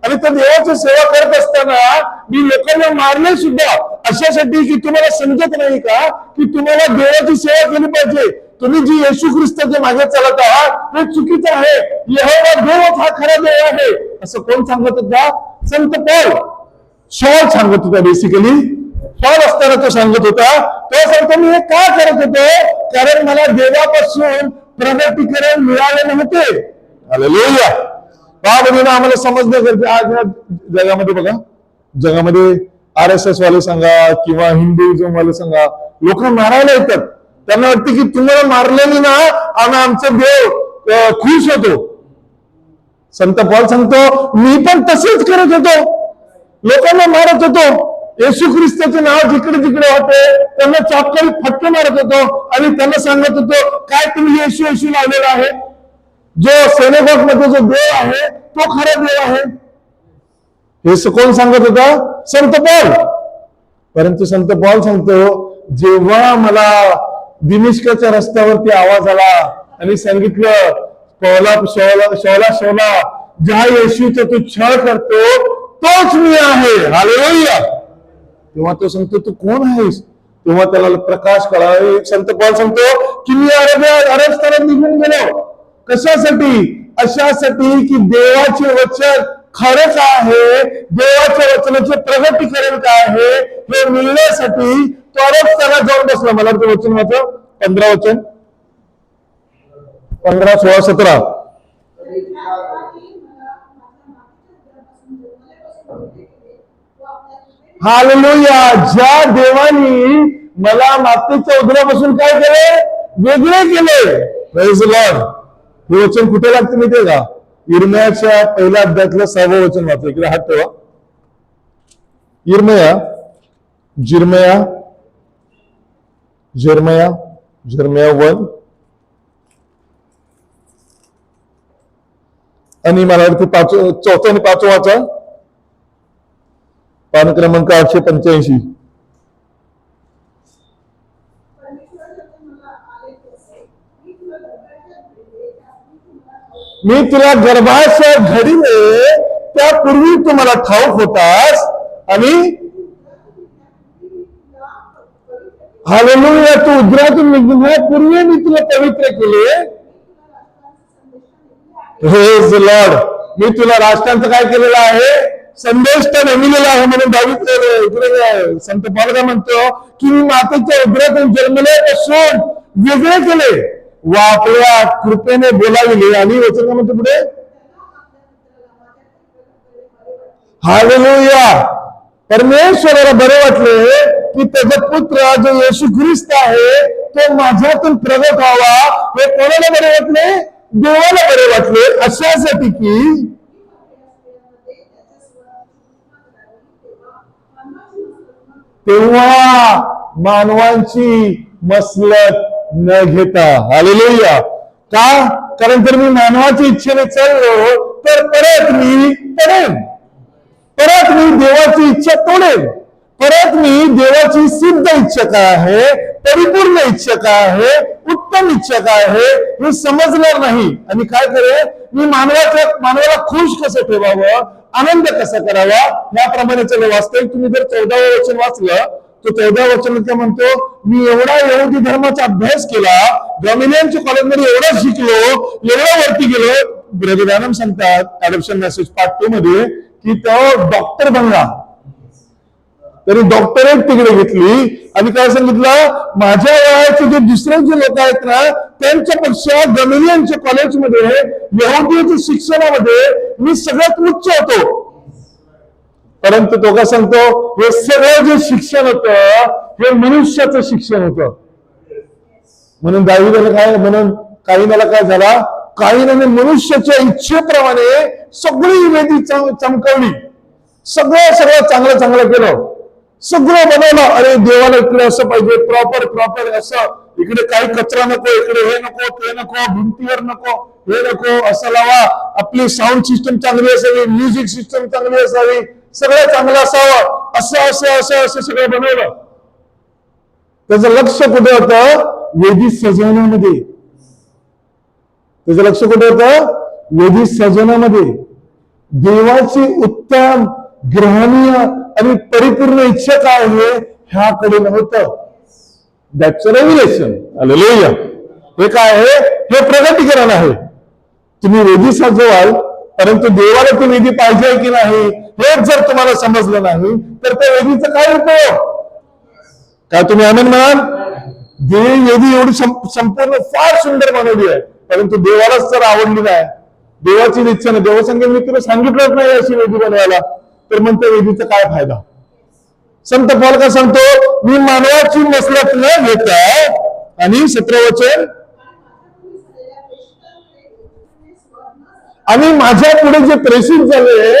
आणि त्या देवाची सेवा करत असताना मी लोकांना मारले सुद्धा अशासाठी की तुम्हाला समजत नाही का की तुम्हाला देवाची सेवा केली पाहिजे. तुम्ही जी येशू ख्रिस्ताच्या मागे चालत आहात हे चुकीचं आहे. यहोवा देवच हा खरा देव आहे असं कोण सांगत होता? संत पौल. शॉल सांगत होता. बेसिकली पौल असताना तो सांगत होता. तो सांगतो मी हे का करत होतो, कारण मला देवापासून प्रगटीकरण मिळाले नव्हते. हालेलुया. बाबा आम्हाला समजणं गरजेचं. आज या जगामध्ये बघा, जगामध्ये RSS वाले सांगा किंवा हिंदुइझम वाले सांगा, लोक मारायला येतात. त्यांना वाटतं की तुम्हाला मारल्याने ना आम्ही आमचा देव खुश होतो. संत पौल सांगतो मी पण तसेच करत होतो, लोकांना मारत होतो. येशू ख्रिस्ताचे नाव जिकडे जिकडे होते त्यांना चॉकलेट फटके मारत होतो आणि त्यांना सांगत होतो काय तुम्ही येशू लावलेला आहे, जो सेनेगॉग मध्ये जो देव आहे तो खरा देव आहे. हे कोण सांगत होता? संत पौल. परंतु संत पौल सांगतो, जेव्हा मला दिमिश्काच्या रस्त्यावरती आवाज आला आणि सांगितलं शौला ज्या येशूचा तू छळ करतो तोच मी आहे. हालेलुया. तेव्हा तो सांगतो तू कोण आहेस? तेव्हा त्याला प्रकाश कळाला. संत पौल सांगतो की मी अरबस्थानात निघून गेलो. कशासाठी? अशासाठी की देवाचे वचन खरंच आहे, देवाच्या वचनाचे प्रगटीकरण काय आहे हे मिळण्यासाठी तो अरबस्थानात जाऊन बसला. मला ते वचन वाचा, 15 वचन, 15, 16, 17. हालेलुया. ज्या देवानी मला मातीच्या उदरापासून काय केले? वेगळे केले. Praise the Lord. हे वचन कुठे लागतं माहितीये का? यिर्मयाच्या पहिल्या अध्यायातलं 6वं वचन वाचा. इकडे हात ठेवा. जिर्मया 1 आणि मला वाटतं 4 आणि 5 वाचा. पान क्रमांक 885. मी तुला गर्भाच्या घडीने त्यापूर्वी तुम्हाला ठाऊक होतास आणि हालेलुया तू उदरातून निघण्यापूर्वी मी तुला पवित्र केले. Praise the Lord. मी तुला राष्ट्रांचं काय केलेलं आहे, संदेश तर नेमिलेला आहे. म्हणून दावीद इकडे संत पौल काय म्हणतो की मी मातेच्या उदरातून जन्मल्यापासून वेगळे केले व आपल्या कृपेने बोलाविले. आणि वचन काय म्हणतो पुढे, हालेलुया. परमेश्वराला बरे वाटले की त्याचा पुत्र जो येशू ख्रिस्त आहे तो माझ्यातून प्रगट व्हावा. हे कोणाला बरे वाटले, देवाला बरे वाटले, अशासाठी की तेव्हा मानवांची मसलत न घेता. हालेलुया. का, कारण जर मी मानवाच्या इच्छेने चाललो तर परत मी पडेन, परत मी देवाची इच्छा तोडेन, परत मी देवाची सिद्ध इच्छा काय आहे, परिपूर्ण इच्छा काय आहे, उत्तम इच्छा काय आहे हे समजणार नाही. आणि काय करेल, मी मानवाला खुश कसं ठेवावं, आनंद कसा करावा याप्रमाणे चालू. वास्तविक तुम्ही जर 14वं वचन वाचलं तो 14व्या वचनात काय म्हणतो, मी एवढा यहुदी धर्माचा अभ्यास केला, गॅलिलियनच्या कॉलेजमध्ये एवढा शिकलो, एवढा वरती गेलो. ब्रदर आनंद सांगतात ऍडॉप्शन मेसेज पार्ट 2 मध्ये की तो डॉक्टर बनला. त्यांनी डॉक्टरेट तिकडे घेतली आणि काय सांगितलं, माझ्या वयाचे जे दुसरे जे लोक आहेत ना त्यांच्यापेक्षा गॅलिलियनच्या कॉलेजमध्ये यहुदीच्या शिक्षणामध्ये मी सगळ्यात उच्च होतो. परंतु तो काय सांगतो, हे सगळं जे शिक्षण होतं हे मनुष्याचं शिक्षण होतं. म्हणून दावीदाला काय, म्हणून काहीनाला काय झाला, काहीनाने मनुष्याच्या इच्छेप्रमाणे सगळी वेदी चमकवली, सगळं चांगलं चांगलं केलं, सगळं बनवलं. अरे देवाला इकडे असं पाहिजे, प्रॉपर असं, इकडे काही कचरा नको, इकडे हे नको, ते नको, भिंतीवर नको, हे नको, असं लावा, आपली साऊंड सिस्टम चांगली असावी, म्युझिक सिस्टम चांगली असावी, सगळं चांगलं असावं, असं सगळं बनवलं. त्याचं लक्ष कुठे होतं, वेदी सजवण्यामध्ये. त्याचं लक्ष कुठे होतं, वेदी सजवण्यामध्ये. देवाची उत्तम, ग्रहणीय आणि परिपूर्ण इच्छा काय आहे ह्याकडे नव्हतं. दॅट्स रेव्हिलेशन. हालेलुया. हे काय आहे, हे प्रगटीकरण आहे. तुम्ही वेदी सजवाल परंतु देवाला ती वेदी पाहिजे की नाही हेच जर तुम्हाला समजलं नाही तर त्या वेदीचा काय उपयोग. काय तुम्ही आनंद म्हणाल, वेदी एवढी संपूर्ण फार सुंदर बनवली आहे परंतु देवालाच तर आवडली नाही, देवाची इच्छा नाही. देवा सांगेल मी तुला सांगितलंच नाही अशी वेदी बनवायला, तर मग त्या वेदीचा काय फायदा. संत पौल काय सांगतो, मी मानवाची मसलत न घेता. आणि 17 वचन, आणि माझ्या पुढे जे प्रेषित झाले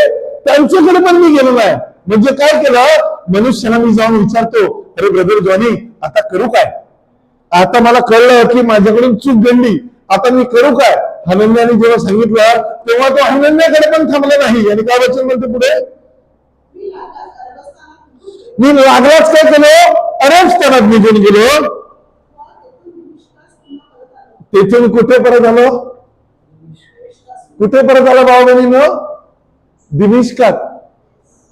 त्यांच्याकडे पण मी गेलो नाही. म्हणजे काय केलं, मनुष्याला मी जाऊन विचारतो, अरे ब्रदर जॉनी आता करू काय, आता मला कळलं की माझ्याकडून चूक घडली, आता मी करू काय. हनन्याने जेव्हा सांगितलं तेव्हा तो हनन्याकडे पण थांबला नाही. आणि काय वचन म्हणते पुढे, मी लागलाच काय केलं, अरब स्थानात निघून गेलो. तेथून कुठे परत आलो, कुठे परत आला भाऊ बहिणीनं, दिमिश्कात.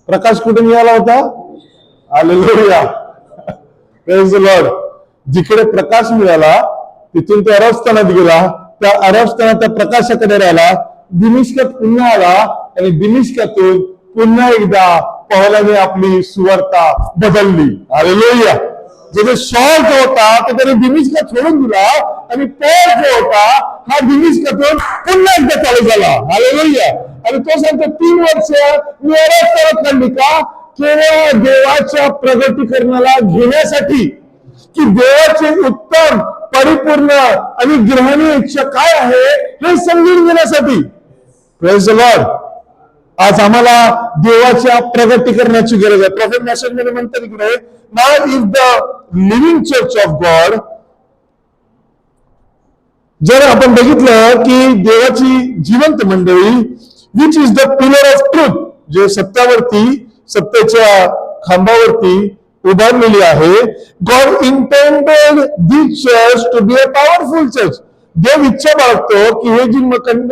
प्रकाश कुठे मिळाला होता, हालेलुया, प्रेज द लॉर्ड. जिकडे प्रकाश मिळाला तिथून तो अरब स्थानात गेला, त्या अरब स्थानात त्या प्रकाशाकडे राहिला, दिमिश्कात पुन्हा आला आणि दिमिश्कातून पुन्हा एकदा पौलाने आपली सुवार्ता बदलली. हालेलुया. जे शॉर्ट होता तो त्याने दिमिश्कात सोडून दिला आणि पौल जो होता हा दिमिश्कातून पुन्हा एकदा चालू झाला. हालेलुया. आणि तो सांगतो 3 वर्ष मी अरब स्थानात काढली का, केवळ देवाच्या प्रगटीकरणाला घेण्यासाठी, की देवाची उत्तम, परिपूर्ण आणि ग्रहणीय इच्छा काय आहे हे समजून घेण्यासाठी. Praise the Lord. आज आम्हाला देवाच्या प्रगटीकरणाची गरज आहे. प्रॉफेट मेसेज मध्ये म्हणतात इकडे, now is the living church of God. जर आपण बघितलं की देवाची जिवंत मंडळी, which is the pillar of truth, जे सत्याच्या खांबावरती उभारलेली आहे. God intended this church to be a powerful church. देव इच्छा बाळगतो की हे जी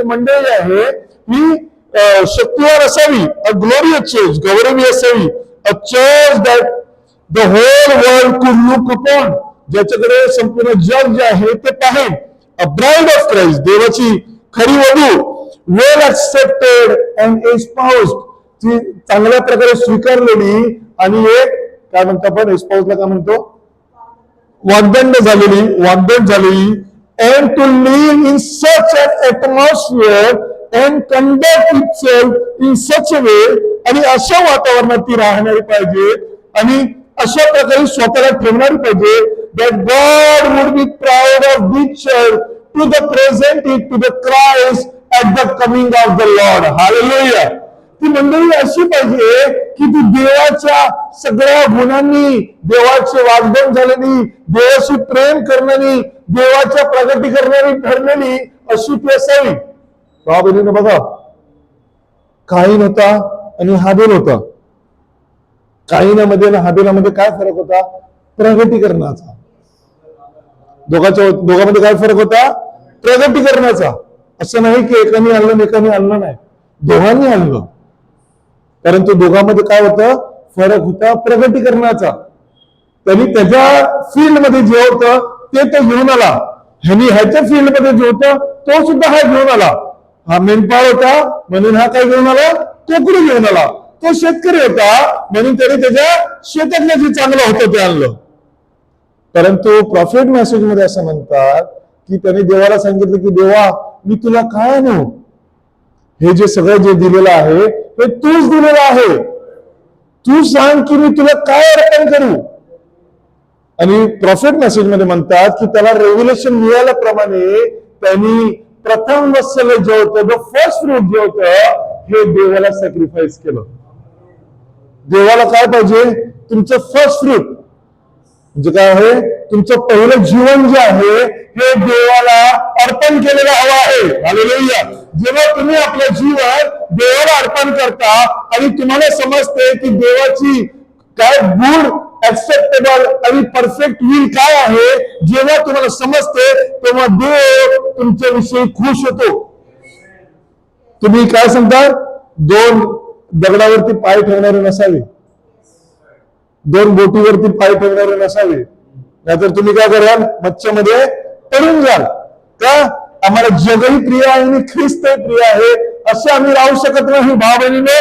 मंडळी आहे ही शक्तिवान असावी, अ ग्लोरियस चर्च, गौरवी असावी, a church that the whole world could look upon, ज्याच्याकडे संपूर्ण जग जे आहे ते पाहेल. अ ब्राइड ऑफ क्राइस्ट, देवाची खरी वधू. वेल ऍक्सेप्टेड अँड एस्पाउस्ड, ती चांगल्या प्रकारे स्वीकारलेली आणि एक काय म्हणतो आपण एस्पाउसला काय म्हणतो, वाग्दंड झालेली and to live in such an atmosphere and conduct itself in such a way, आणि अशा वातावरणात ती राहणारी पाहिजे आणि अशा प्रकारे स्वतःला ठेवणारी पाहिजे that God would be proud of this church to the present it to the Christ at the coming of the Lord. Hallelujah. ती मंडळी अशी पाहिजे की ती देवाच्या सगळ्या गुणांनी, देवाचे वाग्दान झालेली, देवाशी प्रेम करणारी, देवाच्या प्रगती करणारी ठरलेली अशी ती असावी. बहिणीने बघा, काहीन होता आणि हाबेल होता. काहीनामध्ये आणि हाबेलामध्ये काय फरक होता? प्रगतीकरणाचा. दोघांमध्ये काय फरक होता? प्रगतीकरणाचा. असं नाही की एकाने आणलं एकाने आणलं नाही, दोघांनी आणलं, परंतु दोघांमध्ये काय होतं? फरक होता प्रगतीकरणाचा. त्यांनी त्याच्या फील्डमध्ये जे होतं ते तो घेऊन आला, ह्यानी ह्याच्या फील्डमध्ये जे होतं तो सुद्धा हा घेऊन आला. हा मेंढपाळ होता म्हणून हा काय घेऊन आला? कोकरू घेऊन आला. तो शेतकरी होता म्हणून त्याने त्याच्या शेतातलं जे चांगलं होतं ते आणलं. परंतु प्रॉफिट मेसेज मध्ये असं म्हणतात की त्याने देवाला सांगितलं की देवा, मी तुला काय आणू? हे जे सगळं जे दिलेलं आहे हे तूच दिलेलं आहे, तू सांग की मी तुला काय अर्पण करू. आणि प्रॉफिट मेसेज मध्ये म्हणतात की त्याला रेव्हिलेशन मिळाल्याप्रमाणे त्यांनी प्रथम वत्सल जे होतं, द फर्स्ट फ्रूट जे होतं हे देवाला सॅक्रिफाईस केलं. देवाला काय पाहिजे? तुमचं फर्स्ट फ्रूट म्हणजे काय आहे? तुमचं पहिलं जीवन जे आहे हे देवाला अर्पण केलेलं हवं आहे. हालेलुया. जेव्हा तुम्ही आपलं जीवन देवाला अर्पण करता आणि तुम्हाला समजते की देवाची काय गुड, ऍक्सेप्टेबल आणि परफेक्ट विल काय आहे, जेव्हा तुम्हाला समजते तेव्हा देव तुमच्याविषयी खुश होतो. तुम्ही काय सांगता? दोन दगडावरती पाय ठेवणारे नसावे, दोन बोटीवरती पाय ठेवणारे नसावे, नाहीतर तुम्ही काय कराल? मच्छमध्ये पडून जाल. का? आम्हाला जगही प्रिय आहे आणि ख्रिस्तही प्रिय आहे असे आम्ही राहू शकत नाही. भाव बहिणीने,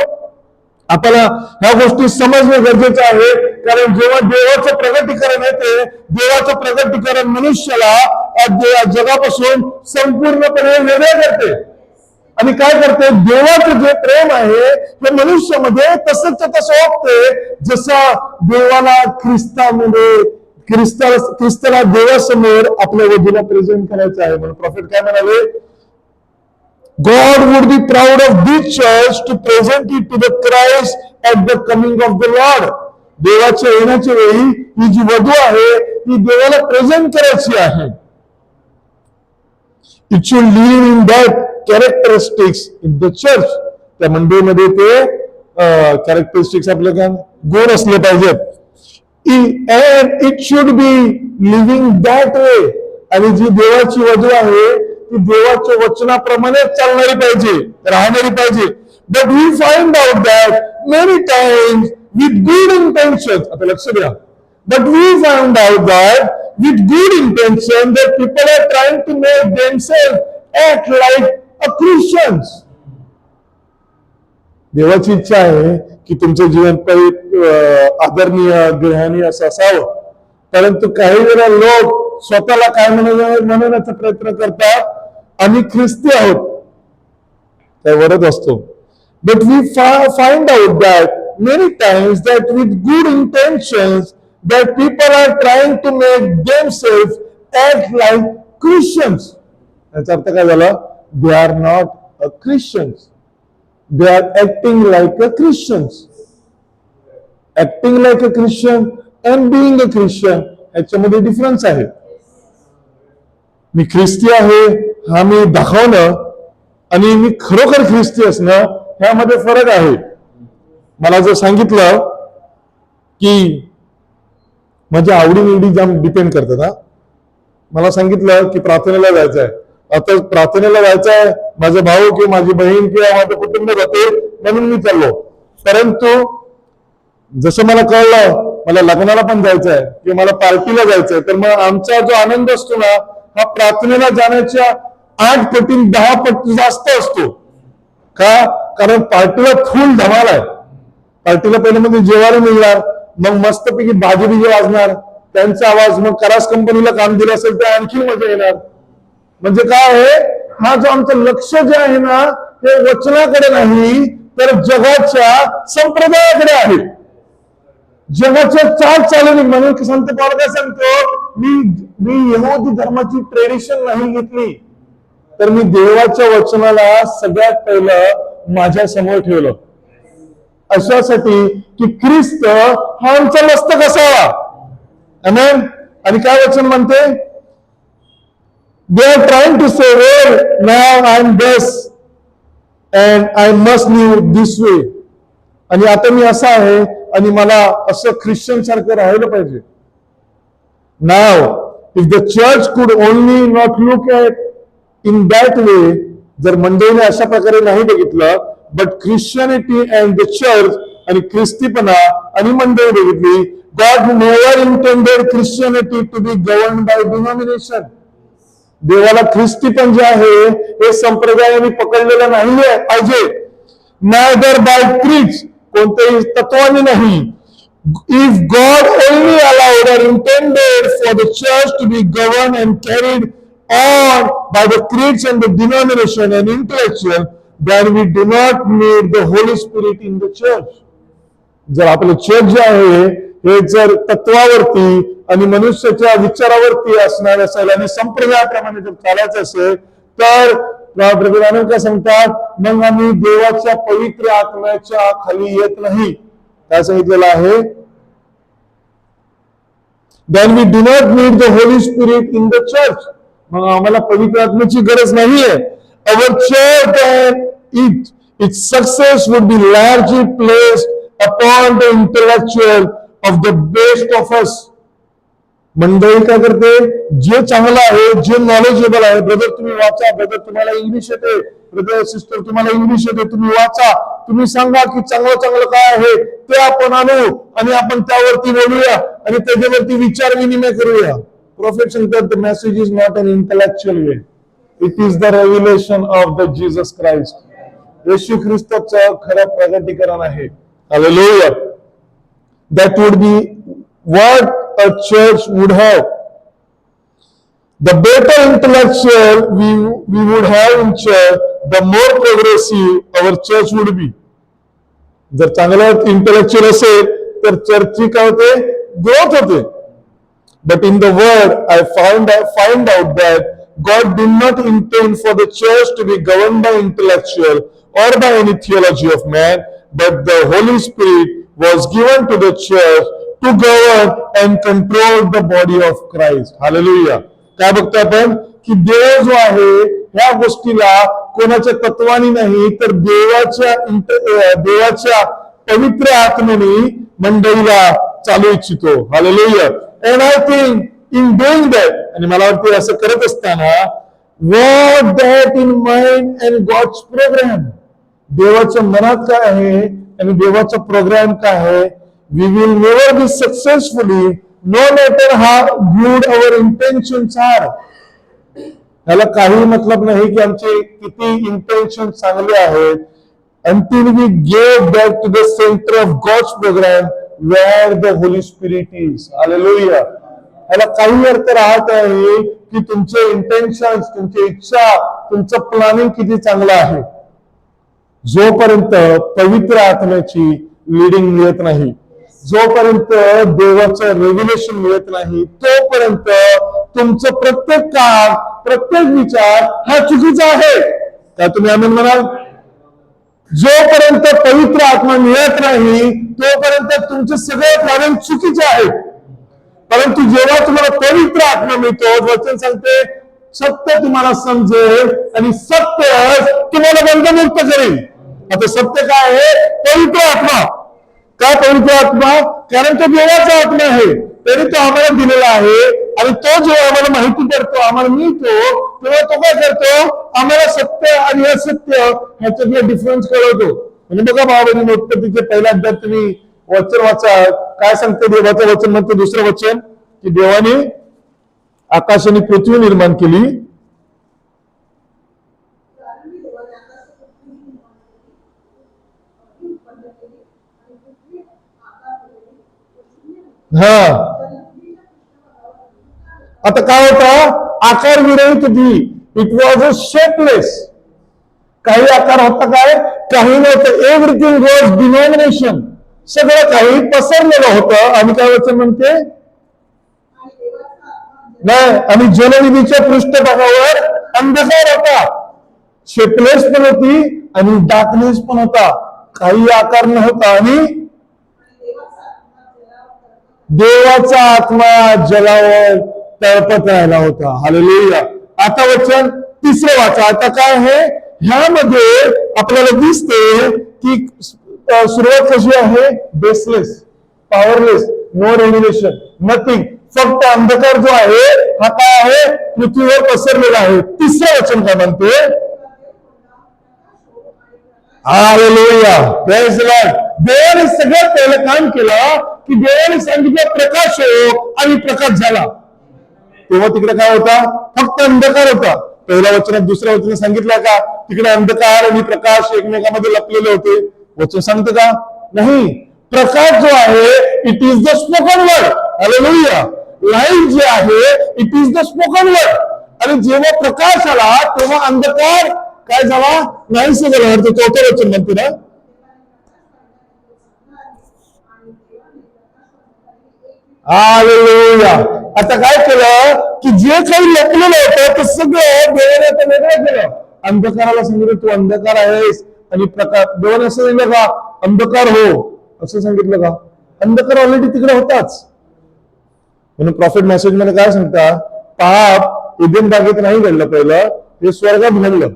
आपल्याला ह्या गोष्टी समजणं गरजेचं आहे. कारण जेव्हा देवाचं प्रगतीकरण येते, देवाचं प्रगतीकरण मनुष्याला जगापासून संपूर्णपणे वेगळे करते. आणि काय करते? देवाचं जे प्रेम आहे हे मनुष्यामध्ये तसंच तसं वागते जसं देवाला ख्रिस्ताला देवासमोर आपल्या वधूला प्रेझेंट करायचं आहे. म्हणून प्रॉफिट काय म्हणाले? God would be proud of this church to present it to the Christ at the coming of the Lord. देवाच्या येण्याच्या वेळी ही जी वधू आहे ती देवाला प्रेझेंट करायची आहे. It should live in that characteristics in the church. त्या मंडळीमध्ये ते कॅरेक्टरिस्टिक्स आपल्या गुण असले पाहिजेत. And it should be living that way. आणि जी देवाची वधू आहे ती देवाच्या वचनाप्रमाणे चालणारी पाहिजे, राहणारी पाहिजे. But we find out that many times with good intentions, आता लक्ष द्या, but we found out that with good intention that people are trying to make themselves act like a Christians. देवाची इच्छा आहे की तुमचं जीवन आदरणीय, गृहणीय असं असावं. परंतु काही वेळा लोक स्वतःला काय म्हणण्याचा प्रयत्न करतात, आम्ही ख्रिस्ती आहोत, काय वरत असतो. But we find out that many times that with good intentions that people are trying to make themselves act like Christians. याचा अर्थ काय झाला? They are not a Christians. They are acting like a Christians. Acting like a Christian and being a Christian याच्यामध्ये difference आहे. मी ख्रिस्ती आहे हा मी दाखवणं आणि मी खरोखर ख्रिस्ती असणं ह्यामध्ये फरक आहे. मला जर सांगितलं की माझ्या आवडीनिवडी जाम डिपेंड करतात. मला सांगितलं की प्रार्थनेला जायचं आहे, आता प्रार्थनेला जायचं आहे, माझा भाऊ किंवा माझी बहीण किंवा माझं कुटुंब जाते म्हणून मी चाललो. परंतु जसं मला कळलं मला लग्नाला पण जायचं आहे किंवा मला पार्टीला जायचंय, तर मग आमचा जो आनंद असतो ना हा प्रार्थनेला जाण्याच्या 8 पटीने 10 पट जास्त असतो. का? कारण पार्टीला फुल धमाल आहे. पार्टीला पहिलं म्हणजे जेवायला मिळणार, मग मस्तपैकी भाजी बिजी वाजणार, त्यांचा आवाज, मग करास कंपनीला काम दिलं असेल तर आणखी मजा येणार. म्हणजे काय आहे, हा जो आमचं लक्ष जे आहे ना ते वचनाकडे नाही तर जगाच्या संप्रदायाकडे आहे, जगाच्या चाल चालवणी. म्हणून संत पौल काय सांगतो, मी यहुदी धर्माची ट्रेडिशन नाही घेतली, तर मी देवाच्या वचनाला सगळ्यात पहिलं माझ्या समोर ठेवलं, अशासाठी की ख्रिस्त हा आमचा मस्तक असावा. आमेन. आणि काय वचन म्हणते, they are trying to say, well, now I am this and I must live this way. आणि आता मी असा आहे आणि मला असं ख्रिश्चन सारखं राहायला पाहिजे. Now, if the church could only not look at in that way, जर मंडळीने अशा प्रकारे नाही बघितलं, but Christianity and the church आणि ख्रिस्तीपणा आणि मंडळी बघितली, God never intended Christianity to be governed by denomination. देवाला ख्रिस्तीपण जे आहे हे संप्रदायाने पकडलेलं नाही पाहिजे, neither by creeds, कोणत्याही तत्वाने नाही. If God only allowed or intended for the church to be governed and carried on by the creeds and the denomination and intellectual, then we do not need the Holy Spirit in the church. जर आपलं church जे आहे हे जर तत्वावरती आणि मनुष्याच्या विचारावरती असणार असेल आणि संप्रदायाप्रमाणे जर चालायचं असेल तर ब्रदर काय सांगतात, मग आम्ही देवाच्या पवित्र आत्म्याच्या खाली येत नाही. काय सांगितलेलं आहे, then we do not need the Holy Spirit in the church. मग आम्हाला पवित्र आत्म्याची गरज नाहीये. Our church and its success would be largely placed upon the intellectual of the best of us. मंडळी काय करते, जे चांगलं आहे, जे नॉलेजेबल आहे, ब्रदर तुम्ही वाचा, ब्रदर तुम्हाला इंग्लिश येते, ब्रदर सिस्टर तुम्हाला इंग्लिश येते, तुम्ही वाचा, तुम्ही सांगा की चांगलं चांगलं काय आहे ते आपण आणू आणि आपण त्यावरती बोलूया आणि त्याच्यावरती विचार विनिमय करूया. प्रॉफेट सांगतात, the message is not an intellectual way, it is the revelation of the Jesus Christ. येशू ख्रिस्ताचं खरं प्रगटीकरण आहे. Hallelujah. That would be what a church would have. The better intellectual we would have in church, the more progressive our church would be. जर चांगलं intellectual असेल तर चर्चची काय होते, ग्रोथ होते. But in the word I find out that God did not intend for the church to be governed by intellectual or by any theology of man, but the Holy Spirit was given to the church to govern and control the body of Christ. Hallelujah. काय बघतो आपण की देव जो आहे ह्या गोष्टीला कोणाच्या तत्वानी नाही तर देवाच्या पवित्र आत्म्याने मंडळीला चालू इच्छितो. Hallelujah. And I think in doing that, आणि मला वाटतं असं करत असताना, what that in mind and God's program, देवाच्या मनात काय आहे आणि देवाचा प्रोग्राम काय आहे, we will never be successfully no matter how good our intentions are. याला काही मतलब नाही की आमचे किती इंटेन्शन चांगले आहेत, until we get back to the center of God's program where the Holy Spirit is. Hallelujah. याला काही अर्थ राहत आहे की तुमचे इंटेन्शन्स, तुमची इच्छा, तुमचं प्लॅनिंग किती चांगलं आहे, जोपर्यंत पवित्र आत्म्याची लीडिंग मिळत नाही, जोपर्यंत देवाचं रेव्हिलेशन मिळत नाही, तोपर्यंत तुमचं प्रत्येक काम, प्रत्येक विचार हा चुकीचा आहे. काय तुम्ही आमेन म्हणाल? जोपर्यंत पवित्र आत्मा मिळत नाही तोपर्यंत तुमचे सगळे प्लॅनिंग चुकीचे आहेत. परंतु जेव्हा तुम्हाला पवित्र आत्मा मिळतो, वचन सांगते सत्य तुम्हाला समजेल आणि सत्य तुम्हाला बंधमुक्त करेल. आता सत्य काय आहे? पवित्र आत्मा. का पवित्र आत्मा? कारण तो देवाचा आत्मा आहे, तरी तो आम्हाला दिलेला आहे आणि तो जेव्हा आम्हाला माहिती पडतो, आम्हाला मिळतो, तेव्हा तो काय करतो, आम्हाला सत्य आणि असत्य ह्याच्यातला डिफरन्स कळवतो. म्हणजे बघा भावाबहिणी, उत्पत्तीचे पहिल्या अध्यायात तुम्ही वचन वाचा, काय सांगते देवाचं वचन? म्हणते दुसरं वचन की देवाने आकाश आणि पृथ्वी निर्माण केली हा, आता काय होतं, आकार विरहित होती. It was a shapeless. काही आकार होता काय, काही नव्हतं. Everything was denomination. सगळं काही पसरलेलं होतं. आणि काय वचन म्हणते, नाही, आणि जलनिधीच्या पृष्ठभागावर अंधकार होता. शेपलेस पण होती आणि डार्कनेस पण होता. काही आकार नव्हता. आणि देवाचा आत्मा जलावर तळपत राहिला होता. हालेलुया. आता वचन तिसरं वाचा. आता काय आहे, ह्यामध्ये आपल्याला दिसते की सुरुवात कशी आहे, बेसलेस, पॉवरलेस, नो रेव्हिलेशन, नथिंग. फक्त अंधकार जो आहे हा काय आहे, पृथ्वीवर पसरलेला आहे. तिसरं वचन काय म्हणते, हालेलुया, प्रेज द लॉर्ड. देवाने सगळ्यात पहिलं काम केलं की देवाने सांगितलं प्रकाश हो, आणि प्रकाश झाला. तेव्हा तिकडे काय होता, फक्त अंधकार होता. पहिल्या वचनात दुसऱ्या वचनात सांगितलं का तिकडे अंधकार आणि प्रकाश एकमेकांमध्ये लपलेले होते? वचन सांगतं का? नाही. प्रकाश जो आहे it is the spoken word. Hallelujah. Light जे आहे it is the spoken word. आणि जेव्हा प्रकाश आला तेव्हा अंधकार काय झाला, नाहीसे झाला. चौथं वचन म्हणते ना, हालेलुया. आता काय केलं की जे काही लपलेलं होतं ते सगळं देवाने आता वेगळं केलं. अंधकाराला सांगितलं तू अंधकार आहेस, आणि प्रकाश. देवाने असं सांगितलं का अंधकार हो, असं सांगितलं का? अंधकार ऑलरेडी तिकडे होताच. म्हणून प्रॉफिट मेसेज मध्ये काय सांगता, पाप एदेन बागेत नाही घडलं, पहिलं हे स्वर्गात घडलं.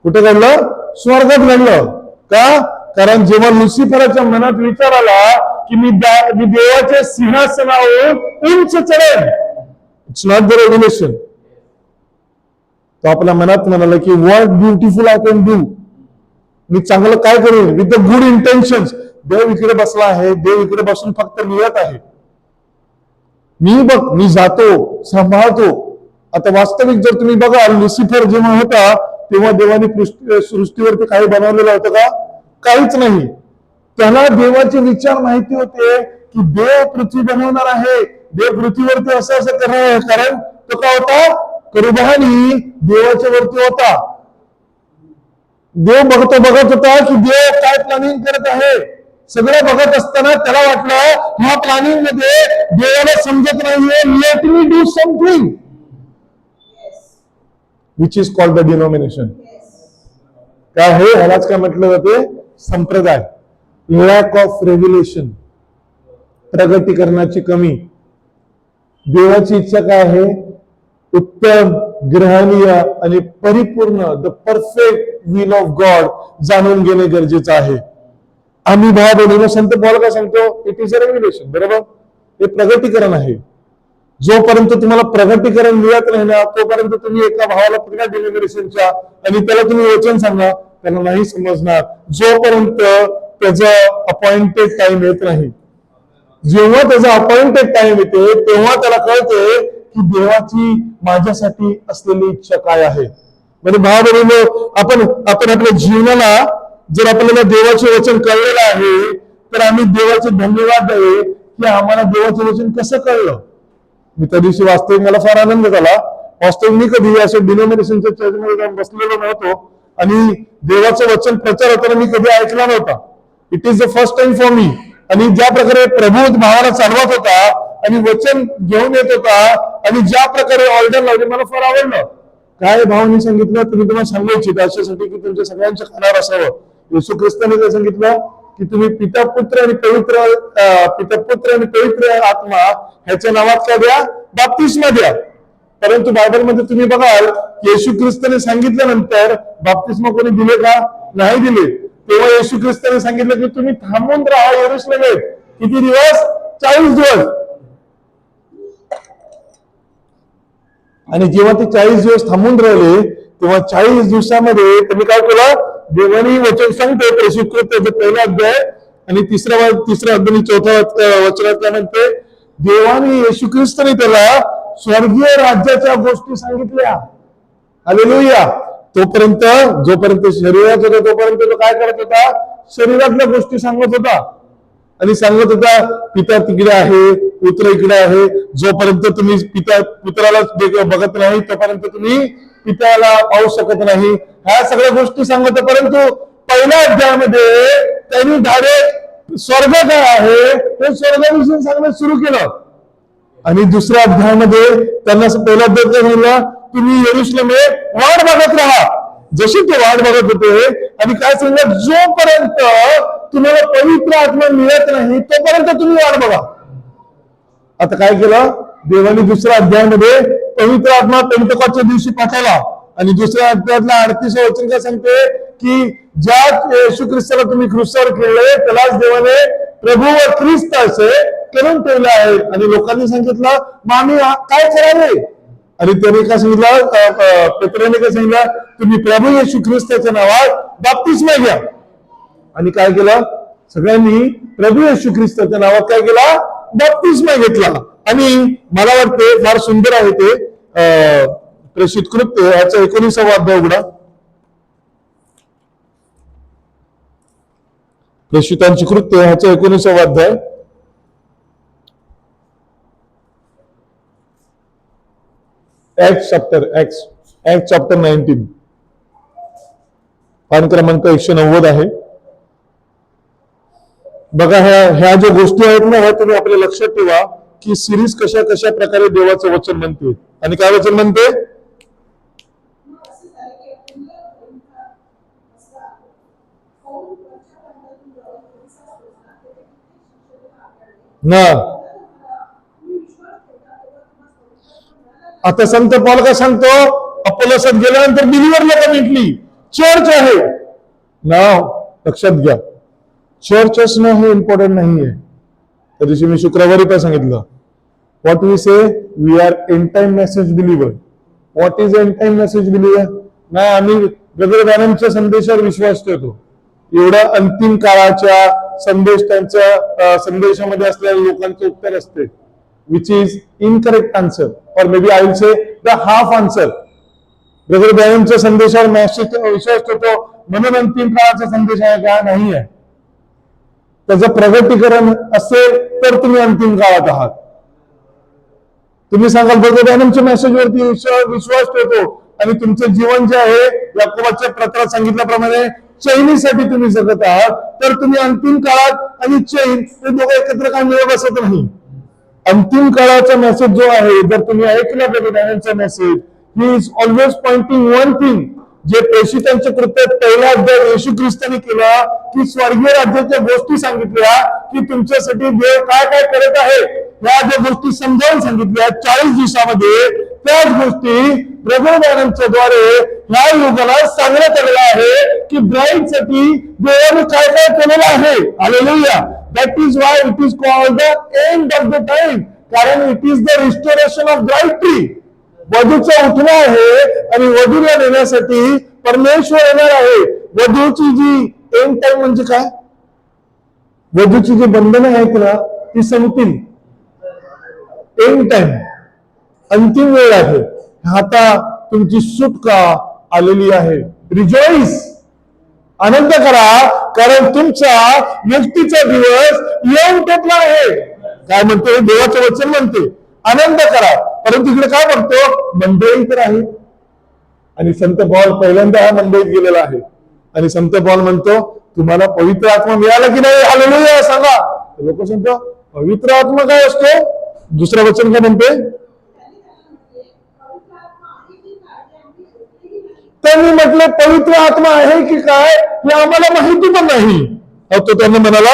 कुठे घडलं? स्वर्गात घडलं. का? कारण जेव्हा लुसिफरच्या मनात विचार आला की मी देवाच्या सिंहासनावर उंच चढेन, इट्स नॉट द रेव्हिलेशन. तो आपल्या मनात म्हणाला की what beautiful I can do, मी चांगलं काय करेन विथ द गुड इंटेन्शन्स. देव इकडे बसला आहे, देव इकडे बसून फक्त नियत आहे. मी जातो, सांभाळतो. आता वास्तविक जर तुम्ही बघा, लुसिफर जेव्हा होता तेव्हा देवाने सृष्टीवरती काही बनवलेलं होतं का? काहीच नाही. त्याला देवाचे विचार माहिती होते की देव पृथ्वी बनवणार आहे, देव पृथ्वीवरती असं असं करणार आहे. कारण तो काय होता, करुबानी देवाच्या वरती होता. देव बघत होता की देव काय प्लॅनिंग करत आहे. सगळं बघत असताना त्याला वाटलं ह्या प्लॅनिंग मध्ये देवाला समजत नाहीये, let me do something which is called the denomination. काय हे, ह्यालाच काय म्हटलं जाते, संप्रदाय. लॅक ऑफ रेव्हिलेशन, प्रगतीकरणाची कमी. देवाची इच्छा काय आहे, उत्तम, ग्रहणीय आणि परिपूर्ण the perfect will of God जाणून घेणे गरजेचं आहे. आम्ही भाव बहिणीला संत पॉल काय सांगतो, इट इज अ रेव्हिलेशन. बरोबर, हे प्रगतीकरण आहे. जोपर्यंत तुम्हाला प्रगतीकरण मिळत नाही ना, तोपर्यंत तुम्ही एका भावाला पुन्हा डिनॉमिनेशनच्या आणि त्याला तुम्ही वचन सांगा, त्याला नाही समजणार जोपर्यंत त्याचा अपॉइंटेड टाइम येत नाही. जेव्हा त्याचा अपॉइंटेड टाइम येते तेव्हा त्याला कळते की देवाची माझ्यासाठी असलेली इच्छा काय आहे. म्हणजे भाव बहिणी, आपण आपल्या जीवनाला जर आपल्याला देवाचे वचन कळलेलं आहे तर आम्ही देवाचे धन्यवाद द्यावे की आम्हाला देवाचे वचन कसं कळलं. मी त्या दिवशी वास्तविक मला फार आनंद झाला. वास्तविक मी कधी असं डिनॉमिनेशनच्या चर्चमध्ये जाऊन बसलेलो नव्हतो आणि देवाचं वचन प्रचार होताना मी कधी ऐकला नव्हता. It is the first time for me. आणि ज्या प्रकारे प्रभू भावाला चालवत होता आणि वचन घेऊन येत होता आणि ज्या प्रकारे ऑर्डर लावली मला फार आवडलं. काय भावांनी सांगितलं, तुम्ही तुम्हाला सांगायची अशासाठी की तुमच्या सगळ्यांच्या कानावर असावं. येशू ख्रिस्ताने काय सांगितलं की तुम्ही पिता पुत्र आणि पवित्र आत्मा ह्याच्या नावात काय द्या, बाप्तिस्मा द्या. परंतु बायबलमध्ये तुम्ही बघाल येशू ख्रिस्ताने सांगितल्यानंतर बाप्तिस्मा कोणी दिले का? नाही दिले. तेव्हा येशू ख्रिस्ताने सांगितलं की तुम्ही थांबून राहा यरूशलेमेत. किती दिवस? 40 दिवस. आणि जेव्हा ते 40 दिवस थांबून राहिले तेव्हा 40 दिवसामध्ये त्यांनी काय केलं, देवानी वचन सांगते प्रशिक्षित पहिला अध्याय आणि तिसरा अध्याय चौथा वचनात काय म्हणते, देवाने येशू ख्रिस्ताने त्याला स्वर्गीय राज्याच्या गोष्टी सांगितल्या. हालेलुया. जोपर्यंत शरीरात होता तोपर्यंत तो काय करत होता, शरीरातल्या गोष्टी सांगत होता. आणि सांगत होता पिता तिकडे आहे, पुत्र इकडे आहे. जोपर्यंत तुम्ही पुत्राला बघत नाही तोपर्यंत तुम्ही पित्याला पाहू शकत नाही. ह्या सगळ्या गोष्टी सांगत होता. परंतु पहिल्या अध्यायामध्ये त्यांनी डायरेक्ट स्वर्ग काय आहे ते स्वर्गाविषयी सांगणं सुरू केलं. आणि दुसऱ्या अध्यायामध्ये त्यांना पहिला अध्याय सांगितलं तुम्ही यरूशलेमे वाट बघत राहा. जशी ते वाट बघत होते आणि काय सांगितलं जोपर्यंत तुम्हाला पवित्र आत्मा मिळत नाही तोपर्यंत तुम्ही वाट बघा. आता काय केलं देवाने दुसऱ्या अध्यायामध्ये पवित्र आत्मा पेंटकोस्टच्या दिवशी पाठवला. आणि दुसऱ्या अध्यायातला 38 वचन काय सांगते की ज्या येशू ख्रिस्ताला तुम्ही क्रूसावर केले त्यालाच देवाने प्रभू व ख्रिस्त असे करून ठेवले आहे. आणि लोकांनी सांगितलं मग आम्ही काय करावे. आणि त्याने काय सांगितलं पेत्राने काय सांगितलं तुम्ही प्रभू येशू ख्रिस्ताच्या नावात बाप्तिस्मा घ्या. आणि काय केलं सगळ्यांनी प्रभू येशू ख्रिस्ताच्या नावात काय केला बाप्तिस्मा घेतला. आणि मला वाटते फार सुंदर आहे ते प्रेषित कृत्य याचा 19वा अध्याय उघडा. प्रेषितांची कृत्य ह्याचा 19वा अध्याय. Acts chapter 19 पान क्रमांक 190 आहे. बघा ह्या ज्या गोष्टी आहेत ना ह्या तुम्ही आपल्या लक्षात ठेवा की सिरीज कशा कशा प्रकारे देवाचं वचन म्हणते. आणि काय वचन म्हणते ना. आता संत पौल काय सांगतो अपोलोसात गेल्यानंतर बिलीवर लोक भेटली चर्च आहे नाव लक्षात घ्या. चर्च असणं हे इम्पॉर्टंट नाहीये. त्या दिवशी मी शुक्रवारी काय सांगितलं what we say we are end time message believer. What is end time message believer. नाही आम्ही ब्रदर ब्रॅनमच्या संदेशावर विश्वास ठेवतो. एवढा अंतिम काळाच्या संदेश त्यांच्या संदेशामध्ये असलेल्या लोकांचं उत्तर असते which is incorrect answer or may be I will say the half answer. Brother ब्रॅनमच्या संदेशावर विश्वास ठेवतो म्हणून अंतिम काळाचा संदेश आहे का नाही आहे. त्याचं प्रगतीकरण असेल तर तुम्ही अंतिम काळात आहात. तुम्ही सांगाल ब्रदर ब्रॅनमच्या मेसेजवरती विश्वास ठेवतो आणि तुमचं जीवन जे आहे याकोबाच्या पत्रात सांगितल्याप्रमाणे चैनीसाठी तुम्ही जगत आहात तर तुम्ही अंतिम काळात आणि चैन हे दोघं एकत्र काय मिळत बसत नाही. अंतिम काळाचा मेसेज जो आहे जर तुम्ही ऐकला ब्रदर ब्रॅनमचा message he is always pointing one thing जे प्रेषितांच्या कृत्यात पहिला अध्याय येशू ख्रिस्ताने केला की स्वर्गीय राज्याच्या गोष्टी सांगितल्या की तुमच्यासाठी देव काय काय करत आहे या ज्या गोष्टी समजावून सांगितल्या 40 दिवसामध्ये त्याच गोष्टी प्रभू ब्रॅनमच्या द्वारे ह्या युगाला सांगण्यात आलेला आहे की ब्राईड साठी देवाने काय काय केलेलं आहे. Hallelujah. That is why it is called the end of the time. कारण it is the restoration of bridery. वधूचं उठणं आहे आणि वधूला नेण्यासाठी परमेश्वर येणार आहे. वधूची जी एंड टाइम म्हणजे काय वधूची जी बंधनं आहेत ना ती संपतील. एंड टाइम अंतिम वेळ आहे. आता तुमची सुटका आलेली आहे. रिजॉइस आनंद करा कारण तुमचा मुक्तीचा दिवस येऊन ठेपला आहे. काय म्हणते देवाचं वचन म्हणते आनंद करा. परंतु इकडे काय म्हणतो मंडळी तर आहे. आणि संत पौल पहिल्यांदा हा मंडळीत गेलेला आहे. आणि संत पौल म्हणतो तुम्हाला पवित्र आत्मा मिळाला की नाही. हालेलुया सांगा. लोक सांगतो पवित्र आत्मा काय असतो. दुसरं वचन काय म्हणते त्यांनी म्हटले पवित्र आत्मा आहे की काय हे आम्हाला माहिती पण नाही. तो त्यांना म्हणाला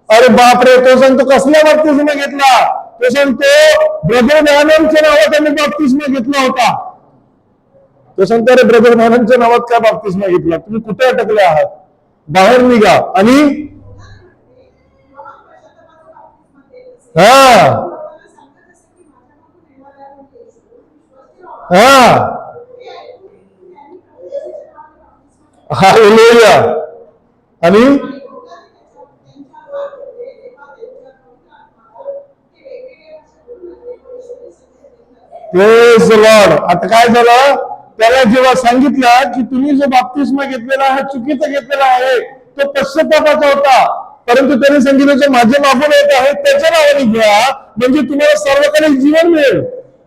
अरे बापरे. तो सांगतो कसल्या बाप्तिस्मा घेतला. तो सांगतो ब्रदर ब्रॅनमच्या नावात त्यांनी बाप्तिस्मा घेतला होता. तो सांगतो अरे ब्रदर ब्रॅनमच्या नावात काय बाप्तिस्मा घेतला. तुम्ही कुठे अटकले आहात. बाहेर निघा. आणि हा हालेलुया. आणि प्रेज द लॉर्ड. आता काय झालं त्याला जेव्हा सांगितलं की तुम्ही जो बाप्तिस्मा घेतलेला हा चुकीचा घेतलेला आहे, तो पश्चातापाचा होता, परंतु त्याने सांगितलं जो माझ्या मागून येत आहे त्याच्या नावाने घ्या, म्हणजे तुम्हाला सर्वकालिक जीवन मिळेल.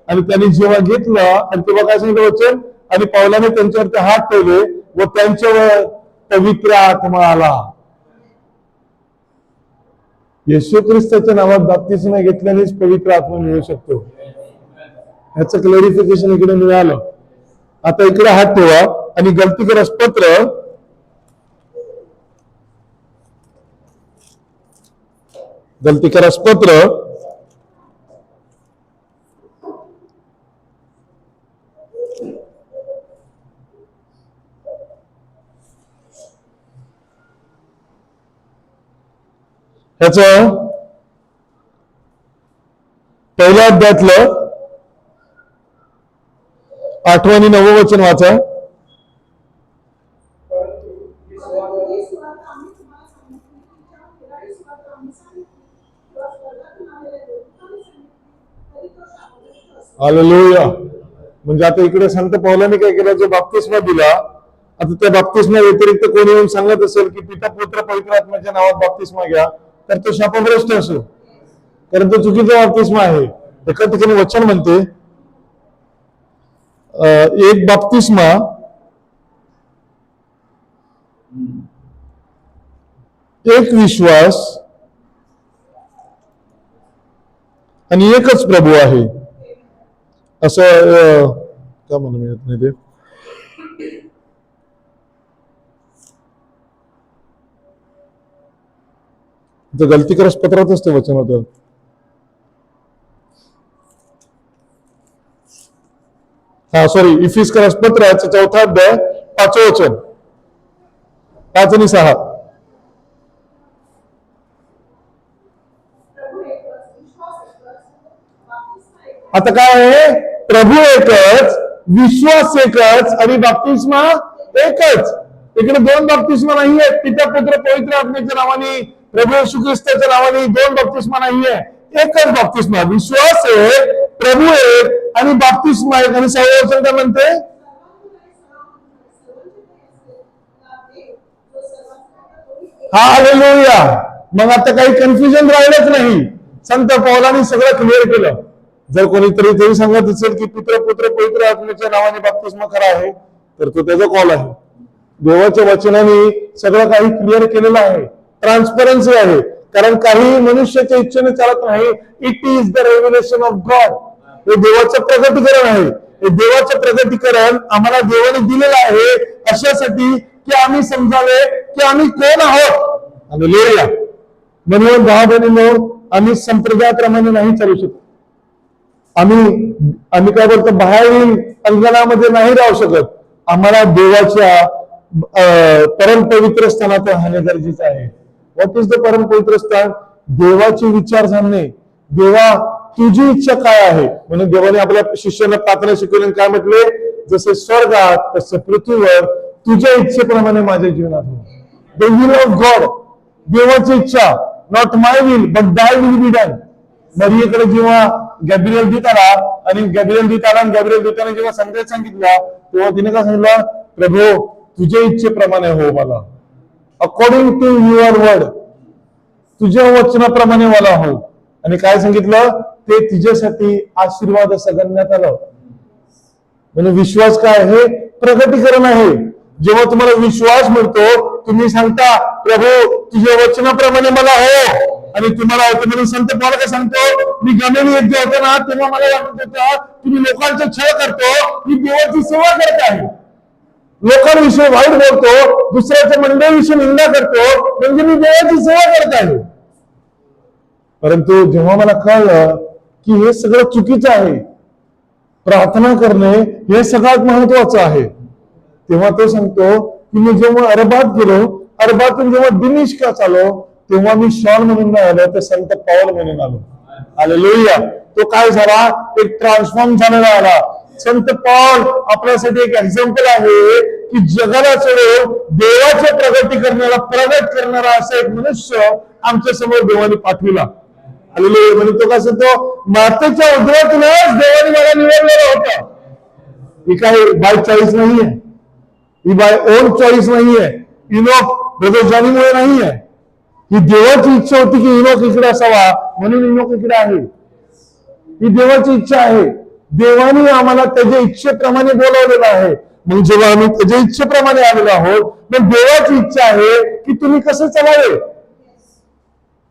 आणि त्यांनी जेव्हा घेतलं आणि तेव्हा काय सांगितलं वचन, आणि पावलाने त्यांच्यावरती हात ठेवले व त्यांच्यावर पवित्र आत्मा आला. येशू ख्रिस्ताच्या नावात बाप्तिस्मा घेतल्यानेच पवित्र आत्मा मिळू शकतो. ह्याचं क्लॅरिफिकेशन इकडे मिळालं. आता इकडे हात ठेवा आणि गलतीग्रस्त पत्र ह्याच पहिल्या अध्यायातलं 8 आणि 9 वचन वाचा. हालेलुया. म्हणजे आता इकडे संत पौलाने काय केलं, जो बाप्तिस्मा दिला, आता त्या बाप्तिस्मा व्यतिरिक्त कोणी येऊन सांगत असेल की पिता पुत्र पवित्र आत्म्याच्या नावात बाप्तिस्मा घ्या, तर तो शापग्रस्त असो, कारण तो चुकीचा बाप्तिस्मा आहे. एका ठिकाणी वचन म्हणते, एक बाप्तिस्मा एक विश्वास आणि एकच प्रभू आहे, असं का मला मिळत नाही ते. गलतीग्रस्त पत्रातच ते वचन होतं. हा सॉरी, इफिसकरास पत्राचं 4 अध्याय 5 वचन, 5 आणि 6. आता काय आहे, प्रभू एकच, विश्वास एकच आणि बाप्तिस्मा एकच. इकडे 2 बाप्तिस्मा नाही आहेत. पिता पुत्र पवित्र आत्म्याच्या नावाने, प्रभू येशू ख्रिस्ताच्या नावाने 2 बाप्तिस्मा नाहीये, एकच बाप्तिस्मा. विश्वास एक, प्रभू एक आणि बाप्तिस्मा एक. आणि 6 वचन काय म्हणते, हालेलुया. मग आता काही कन्फ्युजन राहिलंच नाही. संत पौलाने सगळं क्लिअर केलं. जर कोणीतरी तरी सांगत असेल की पिता पुत्र पवित्र आत्म्याच्या नावाने बाप्तिस्मा खरा आहे, तर तो त्याचा कॉल आहे. देवाच्या वचनाने सगळं काही क्लिअर केलेलं आहे. ट्रान्सपरन्सी आहे, कारण काही मनुष्याच्या इच्छेने चालत नाही. It is the revelation of God. हे देवाचं प्रगटीकरण आहे. हे देवाचं प्रगटीकरण आम्हाला देवाने दिलेलं आहे अशासाठी की आम्ही समजावे की आम्ही कोण आहोत. हालेलुया. म्हणून भाव बहिणींनो, आम्ही संप्रदायाप्रमाणे नाही चालू शकत. आम्ही काय बोलतो, बाहेरील अंगणामध्ये नाही राहू शकत. आम्हाला देवाच्या परमपवित्र स्थानात राहणे गरजेचं आहे. व्हॉट इज द परमपवित्र स्थान? देवाचे विचार जाणणे. देवा तुझी इच्छा काय आहे? म्हणून देवाने आपल्या शिष्यांना प्रार्थना शिकवली, काय म्हटले, जसे स्वर्गात तसं पृथ्वीवर तुझ्या इच्छेप्रमाणे माझ्या जीवनात हो. द विल ऑफ गॉड, देवाची इच्छा. नॉट माय विल बट दाय विल बी डन. मरियेकडे जेव्हा गॅब्रिएल दूत आला आणि गॅब्रिएल दूताने जेव्हा संदेश सांगितला, तेव्हा तिने काय सांगितलं, प्रभू तुझ्या इच्छेप्रमाणे हो मला, अकॉर्डिंग टू युअर वर्ड, तुझ्या वचनाप्रमाणे मला हो. आणि काय सांगितलं, ते तिच्यासाठी आशीर्वाद असं गणण्यात आलं. म्हणून विश्वास काय आहे? प्रगटीकरण आहे. जेव्हा तुम्हाला विश्वास मिळतो, तुम्ही सांगता प्रभू तुझ्या वचनाप्रमाणे मला हो, आणि तुम्हाला होतं. म्हणून संत पौल काय सांगतो, मी गमेली येथे होतो ना, तेव्हा मला वाटत होतं की मी लोकांचा छळ करतो, मी देवाची सेवा करत आहे. लोकांविषयी वाईट बोलतो, दुसऱ्याच्या मंडळीविषयी निंदा करतो, म्हणजे मी देवाची सेवा करत आहे. परंतु जेव्हा मला कळलं की हे सगळं चुकीचं आहे, प्रार्थना करणे हे सगळ्यात महत्वाचं आहे, तेव्हा तो सांगतो की मी जेव्हा अरबात गेलो, अरबातून जेव्हा दिमिश्कात आलो, तेव्हा मी शॉल म्हणून नाही आलो, तर संत पौल म्हणून आलो. हालेलुया. तो काय झाला, एक ट्रान्सफॉर्म झालेला आला. संत पौल आपल्यासाठी एक एक्झाम्पल आहे की जगाला सोडून देवाच्या प्रगटीकरणाला प्रगट करणारा असा एक मनुष्य आमच्या समोर देवाने पाठविला. हालेलुया. म्हणजे तो कसं, तो मातेच्या उदरातूनच देवाने मला निवडलेला होता. ही काय बाय चॉईस नाहीये, ही बाय ओन चॉईस नाहीये, इनोक ब्रदर जॉनीमुळे नाहीये. ही देवाची इच्छा होती की इनोक इकडे असावा, म्हणून इनोक इकडे आहे. ही देवाची इच्छा आहे. देवाने आम्हाला त्याच्या इच्छेप्रमाणे बोलावलेलं आहे. मग जेव्हा आम्ही त्याच्या इच्छेप्रमाणे आलेलो आहोत, मग देवाची इच्छा आहे की तुम्ही कसं चालावे.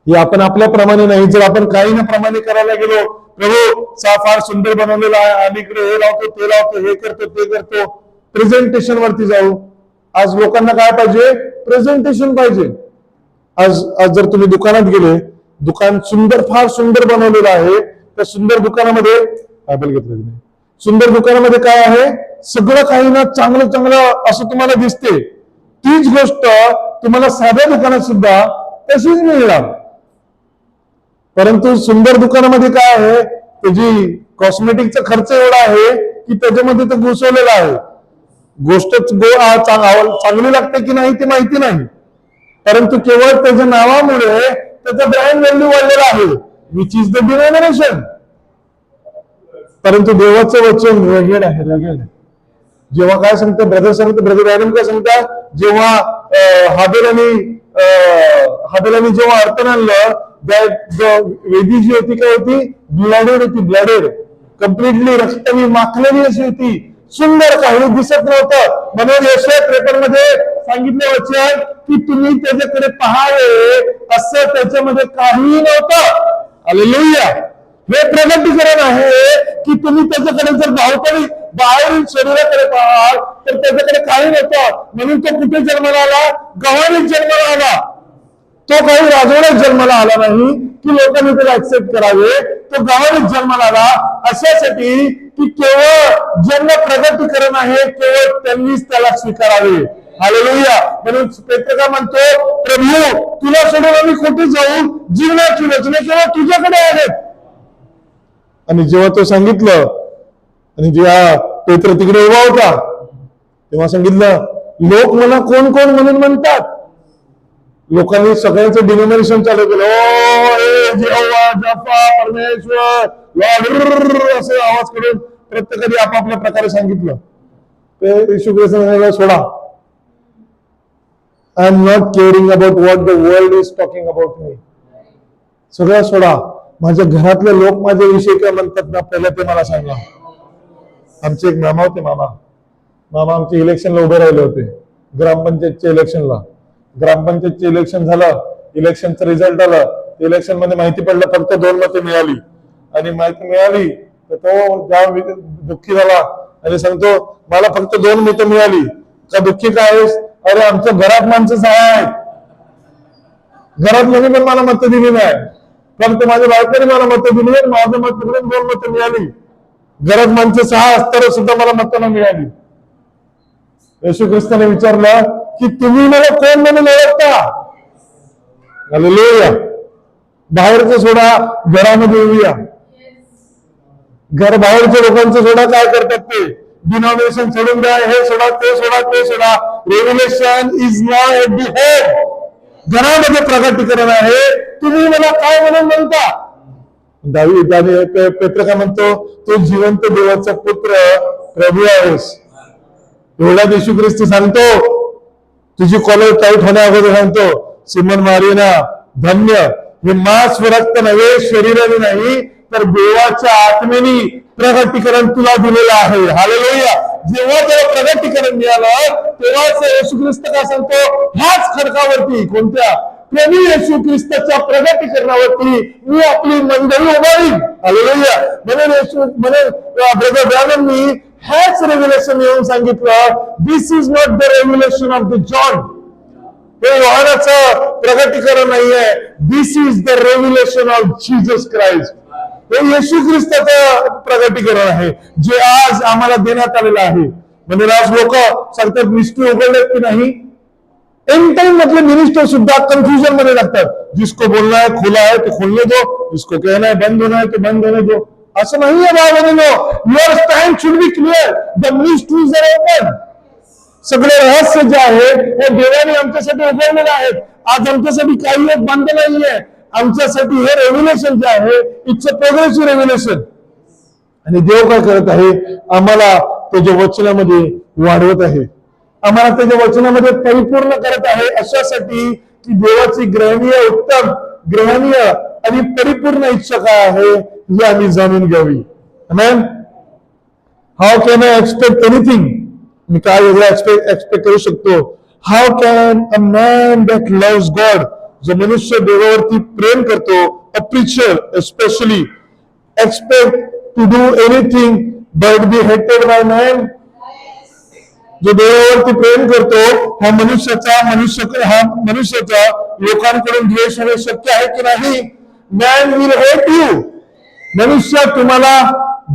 ही आपण आपल्याप्रमाणे नाही. जर आपण काही ना प्रमाणे करायला गेलो, प्रभू फार सुंदर बनवलेला आहे आणि इकडे हे लावतो ते लावतो, हे करतो ते करतो, प्रेझेंटेशन वरती जाऊ. आज लोकांना काय पाहिजे? प्रेझेंटेशन पाहिजे. आज जर तुम्ही दुकानात गेले, दुकान फार सुंदर बनवलेलं आहे. त्या सुंदर दुकानामध्ये ऍपल घेतलं तुम्ही, सुंदर दुकानामध्ये काय आहे? सगळं काही ना चांगलं चांगलं असं तुम्हाला दिसते. तीच गोष्ट तुम्हाला साध्या दुकानात सुद्धा तशीच मिळणार. परंतु सुंदर दुकानामध्ये काय आहे? त्याची कॉस्मेटिकचा खर्च एवढा आहे की त्याच्यामध्ये तो घुसवलेला आहे. गोष्ट चांगली लागते की नाही ते माहिती नाही, परंतु केवळ त्याच्या नावामुळे त्याचा ब्रँड व्हॅल्यू वाढलेला आहे, विच इज द डिनॉमिनेशन. परंतु देवाचं वचन रगेड आहे, रगेड. जेव्हा काय सांगतं ब्रदर सांगतं, ब्रदर ॲडम काय सांगतात, जेव्हा हाबेलाने जेव्हा अर्पण आणलं, वेदी जी होती काय होती? ब्लडेड होती, ब्लडेड, कम्प्लिटली रक्ताने माखलेली अशी होती, सुंदर, काही दिसत नव्हतं. म्हणून यशाया 53 मध्ये सांगितलं वचन की तुम्ही त्याच्याकडे पाहावे, असं त्याच्यामध्ये काहीही नव्हतं. हालेलुया. हे प्रगतीकरण आहे की तुम्ही त्याच्याकडे जर धावपळी बाहेरील शरीराकडे पाहाल तर त्याच्याकडे काही नव्हतं. म्हणून तो कुठे जन्माला आला? गव्हाणीत जन्माला आला. तो काही राजवाड्यात जन्माला आला नाही की लोकांनी त्याला ऍक्सेप्ट करावे. तो गव्हाणीत जन्माला आला अशासाठी की केवळ ज्यांना प्रगतीकरण आहे केवळ त्यांनीच त्याला स्वीकारावे. हालेलुया. म्हणून पेत्र काय म्हणतो? प्रभू तुला सोडून आम्ही कुठे जाऊ? जीवनाची रचना केवळ तुझ्याकडे आहेत. आणि जेव्हा तो सांगितलं आणि जेव्हा पेत्र तिकडे उभा होता तेव्हा सांगितलं, लोक मला कोण कोण म्हणून म्हणतात. लोकांनी सगळ्यांचं डिनोमिनेशन चालू केलं. ओ जेव्हा जपा परमेश्वर लॉर्ड असे आवाज करून प्रत्येकाने आपापल्या प्रकारे सांगितलं. ते येशू ख्रिस्ताने सोडा, I am not caring about what the world is talking about me. सगळं सोडा. माझ्या घरातले लोक माझ्याविषयी काय म्हणतात ना, पहिलं ते मला सांगा. आमचे एक मामा होते, मामा आमचे इलेक्शनला उभे राहिले होते, ग्रामपंचायतच्या इलेक्शनला. ग्रामपंचायतचे इलेक्शन झालं, इलेक्शनचं रिझल्ट आलं. इलेक्शन मध्ये माहिती पडलं फक्त 2 मतं मिळाली. आणि माहिती मिळाली तर तो जाम दुःखी झाला आणि सांगतो, मला फक्त 2 मतं मिळाली. का दुःखी काय आहेस? अरे आमच्या घरात माणसं 6 आहेत, घरात मध्ये पण मला मतं दिली नाही, फक्त माझ्या बायकोने मला मतं दिली, माझं मत पकडून 2 मतं मिळाली. घरात माणसं 6 असताना सुद्धा मला मतं नाही मिळाली. येशू ख्रिस्ताने विचारलं की तुम्ही मला कोण म्हणून ओळखता? हालेलुया. बाहेरचं सोडा, घरामध्ये येऊया. घर बाहेरच्या लोकांचं सोडा, काय करतात ते? डिनॉमिनेशन सोडून द्या, हे सोडा, ते सोडा, ते सोडा. Revelation is not at the head. घरामध्ये प्रगतीकरण आहे. तुम्ही मला काय म्हणून म्हणता? पेत्र काय म्हणतो? तो जिवंत देवाचा पुत्र प्रभू आहेस. एवढा येशू ख्रिस्त सांगतो. तुझी कॉलर टाईट होण्या अगोदर सांगतो, सिमन मारिना धन्य, हे मांस रक्त नव्हे, शरीराने नाही, तर देवाच्या आत्मेने प्रगतीकरण तुला दिलेलं आहे. हालेलुया. जेव्हा त्याला प्रगतीकरण मिळालं तेव्हाच येशू ख्रिस्त काय सांगतो? ह्याच खडकावरती, कोणत्या? प्रभू येशू ख्रिस्ताच्या प्रगतीकरणावरती मी आपली मंडळी उभारीन. हालेलुया. म्हणून ब्रदर ब्रॅनमनी ह्याच रेव्हलेशन येऊन सांगितलं, this is not the revelation of the John. हे योहानाचं प्रगतीकरण नाहीये, this is the revelation of Jesus Christ. हे येशू ख्रिस्ताचं प्रगतीकरण आहे जे आज आम्हाला देण्यात आलेलं आहे. म्हणजे आज लोक सांगतात मिस्ट्री उघडलेत की नाही. एंड टाइम मधले मिनिस्टर सुद्धा कन्फ्युजन मध्ये लागतात. जिसको बोलना है खुला है तो खोलने दो, जिसको कहना है बंद होना है तो बंद होने दो. असं नाहीये बाबांनो. Your stand should be clear. The mysteries are open. सगळे रहस्य जे आहे हे देवाने आमच्यासाठी उघडलेले आहेत. आज आमच्यासाठी काही एक बंद नाहीये. आमच्यासाठी हे रेव्हलेशन जे आहे इट्स अ प्रोग्रेसिव्ह रेव्हलेशन. आणि देव काय करत आहे? आम्हाला त्याच्या वचनामध्ये वाढवत आहे, आम्हाला त्याच्या वचनामध्ये परिपूर्ण करत आहे, अशासाठी की देवाची ग्रहणीय, उत्तम ग्रहणीय आणि परिपूर्ण इच्छा काय आहे हे आम्ही जाणून घ्यावी. Amen. How can I expect anything? मी काय वेगळं एक्सपेक्ट करू शकतो? How can a man that loves God, जो मनुष्य देवावरती प्रेम करतो, a preacher especially, expect to do anything but be hated by man? जो देवावरती प्रेम करतो हा मनुष्याचा लोकांकडून द्वेष होणे शक्य आहे की नाही? Man will hate you. मनुष्य तुम्हाला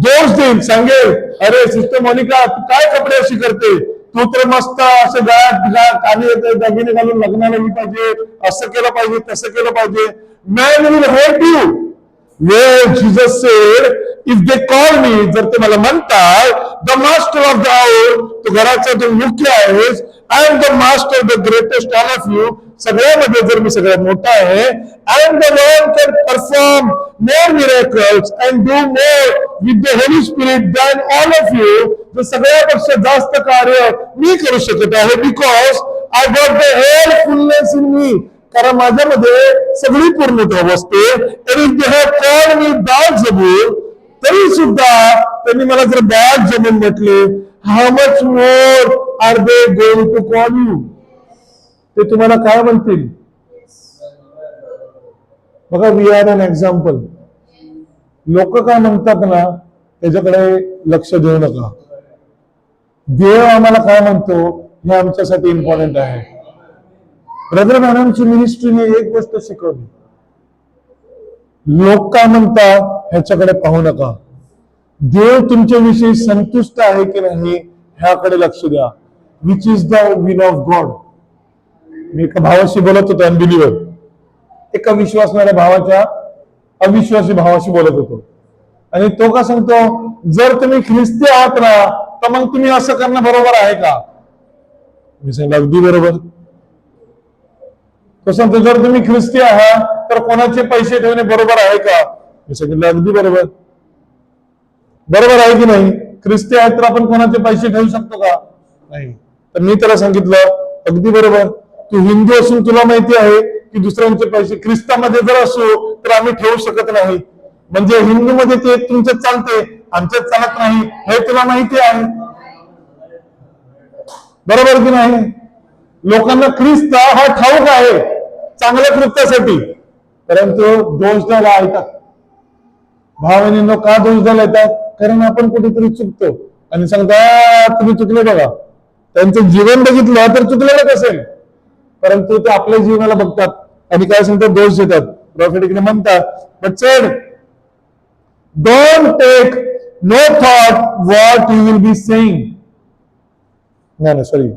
दोष देईल, सांगेल, अरे सिस्टर मोनिका तू काय कपडे अशी करते, तू तर मस्त असं दागिने घालून लग्नाला गेली पाहिजे, असं केलं पाहिजे, तसं केलं पाहिजे. Man will hate you. Where Jesus said, if they call me, जर ते मला म्हणतात, the master of the hour, तू घराचा जो मुख्य आहेस, I am the master, the greatest all of you, सगळ्यामध्ये जर मी सगळ्यात मोठा आहे, I am the one can perform more miracles and do more with the Holy Spirit than all of you, जो सगळ्यापेक्षा जास्त कार्य मी करू शकत आहे, because I got the whole fullness in me, कारण माझ्यामध्ये सगळी पूर्णता बसते. तरी मी बाळजबूर, तरी सुद्धा त्यांनी मला जर बाळजबूर म्हटले, how much more are they going to call you, ते तुम्हाला काय म्हणतील? बघा, वी आर एन एक्झाम्पल. लोक काय म्हणतात ना त्याच्याकडे लक्ष देऊ नका. देव आम्हाला काय म्हणतो हे आमच्यासाठी इम्पॉर्टंट आहे. ब्रदर मॅडमची मिनिस्ट्रीने एक गोष्ट शिकवली, लोक काय म्हणतात ह्याच्याकडे पाहू नका. देव तुमच्याविषयी संतुष्ट आहे की नाही ह्याकडे लक्ष द्या. Which is the will of God. मी एका भावाशी बोलत होतो, अनबिलिव्हर, एका विश्वासणाऱ्या भावाच्या अविश्वासी भावाशी बोलत होतो, आणि तो का सांगतो, जर तुम्ही ख्रिस्ती आहात ना तर मग तुम्ही असं करणं बरोबर आहे का? मी सांगितलं अगदी बरोबर. तो सांगतो, जर तुम्ही ख्रिस्ती आहात तर कोणाचे पैसे ठेवणे बरोबर आहे का? मी सांगितलं अगदी बरोबर. बरोबर आहे की नाही? ख्रिस्ती आहेत तर आपण कोणाचे पैसे ठेवू शकतो का? नाही. तर मी त्याला सांगितलं अगदी बरोबर. तू हिंदू असून तुला माहिती आहे की दुसऱ्यांचे पैसे ख्रिस्तामध्ये जर असो तर आम्ही ठेवू शकत नाही, म्हणजे हिंदू मध्ये ते तुमच्यात चालते, आमच्यात चालत नाही, हे तुला माहिती आहे. बरोबर की नाही? लोकांना ख्रिस्त हा ठाऊक आहे चांगल्या कृत्यासाठी, परंतु दोष द्यायला येतात. भावांनो, का दोष द्यायला येतात? कारण आपण कुठेतरी चुकतो आणि सांगता तुम्ही चुकले बघा. त्यांचं जीवन बघितलं तर चुकलेलं असेल, परंतु ते आपल्या जीवनाला बघतात आणि काय सांगतात, दोष देतात. प्रॉफिटकडे म्हणतात, but said don't take no thought what you will be saying. नाही, sorry.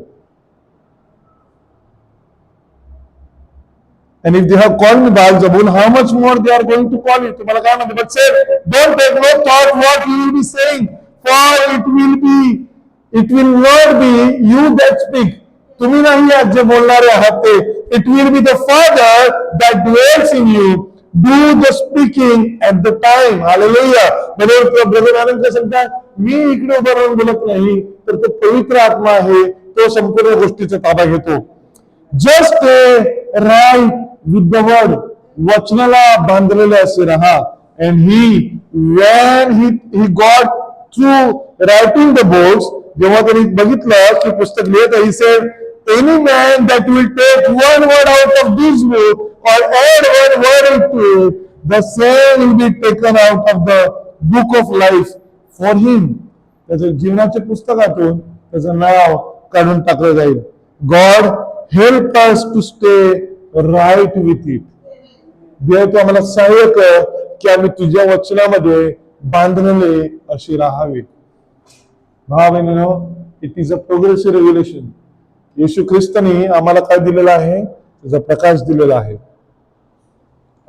And if they have called me Baal-Zebul, how much more they are going to call you? तुम्हाला काय म्हणते? But say, don't take no thought what you will be saying, for it will not be you that speak. तुम्ही नाही आज जे बोलणारे आहात ते. It will be the Father that dwells in you. Do the speaking at the time. Hallelujah. म्हणजे brother madam काय सांगतात, मी इकडे उभं राहून बोलत नाही, तर तो पवित्र आत्मा आहे, तो संपूर्ण गोष्टीचा ताबा घेतो. Just right with the word, वचनाला बांधलेले असे राहा. And when he got through writing the books, जेव्हा त्यांनी बघितलं की पुस्तक लिहित आहे, he said, any man that will take one word out of this book or add one word into it, the same will be taken out of the book of life for him. त्याच्या जीवनाच्या पुस्तकातून त्याचं नाव काढून टाकलं जाईल. God help us to stay right with it. देव तू आम्हाला सहाय्य कर की आम्ही तुझ्या वचनामध्ये बांधलेले अशी राहावे. भावांनो, it is a progressive revolution. येशू ख्रिस्तानी आम्हाला काय दिलेला आहे? त्याचा प्रकाश दिलेला आहे.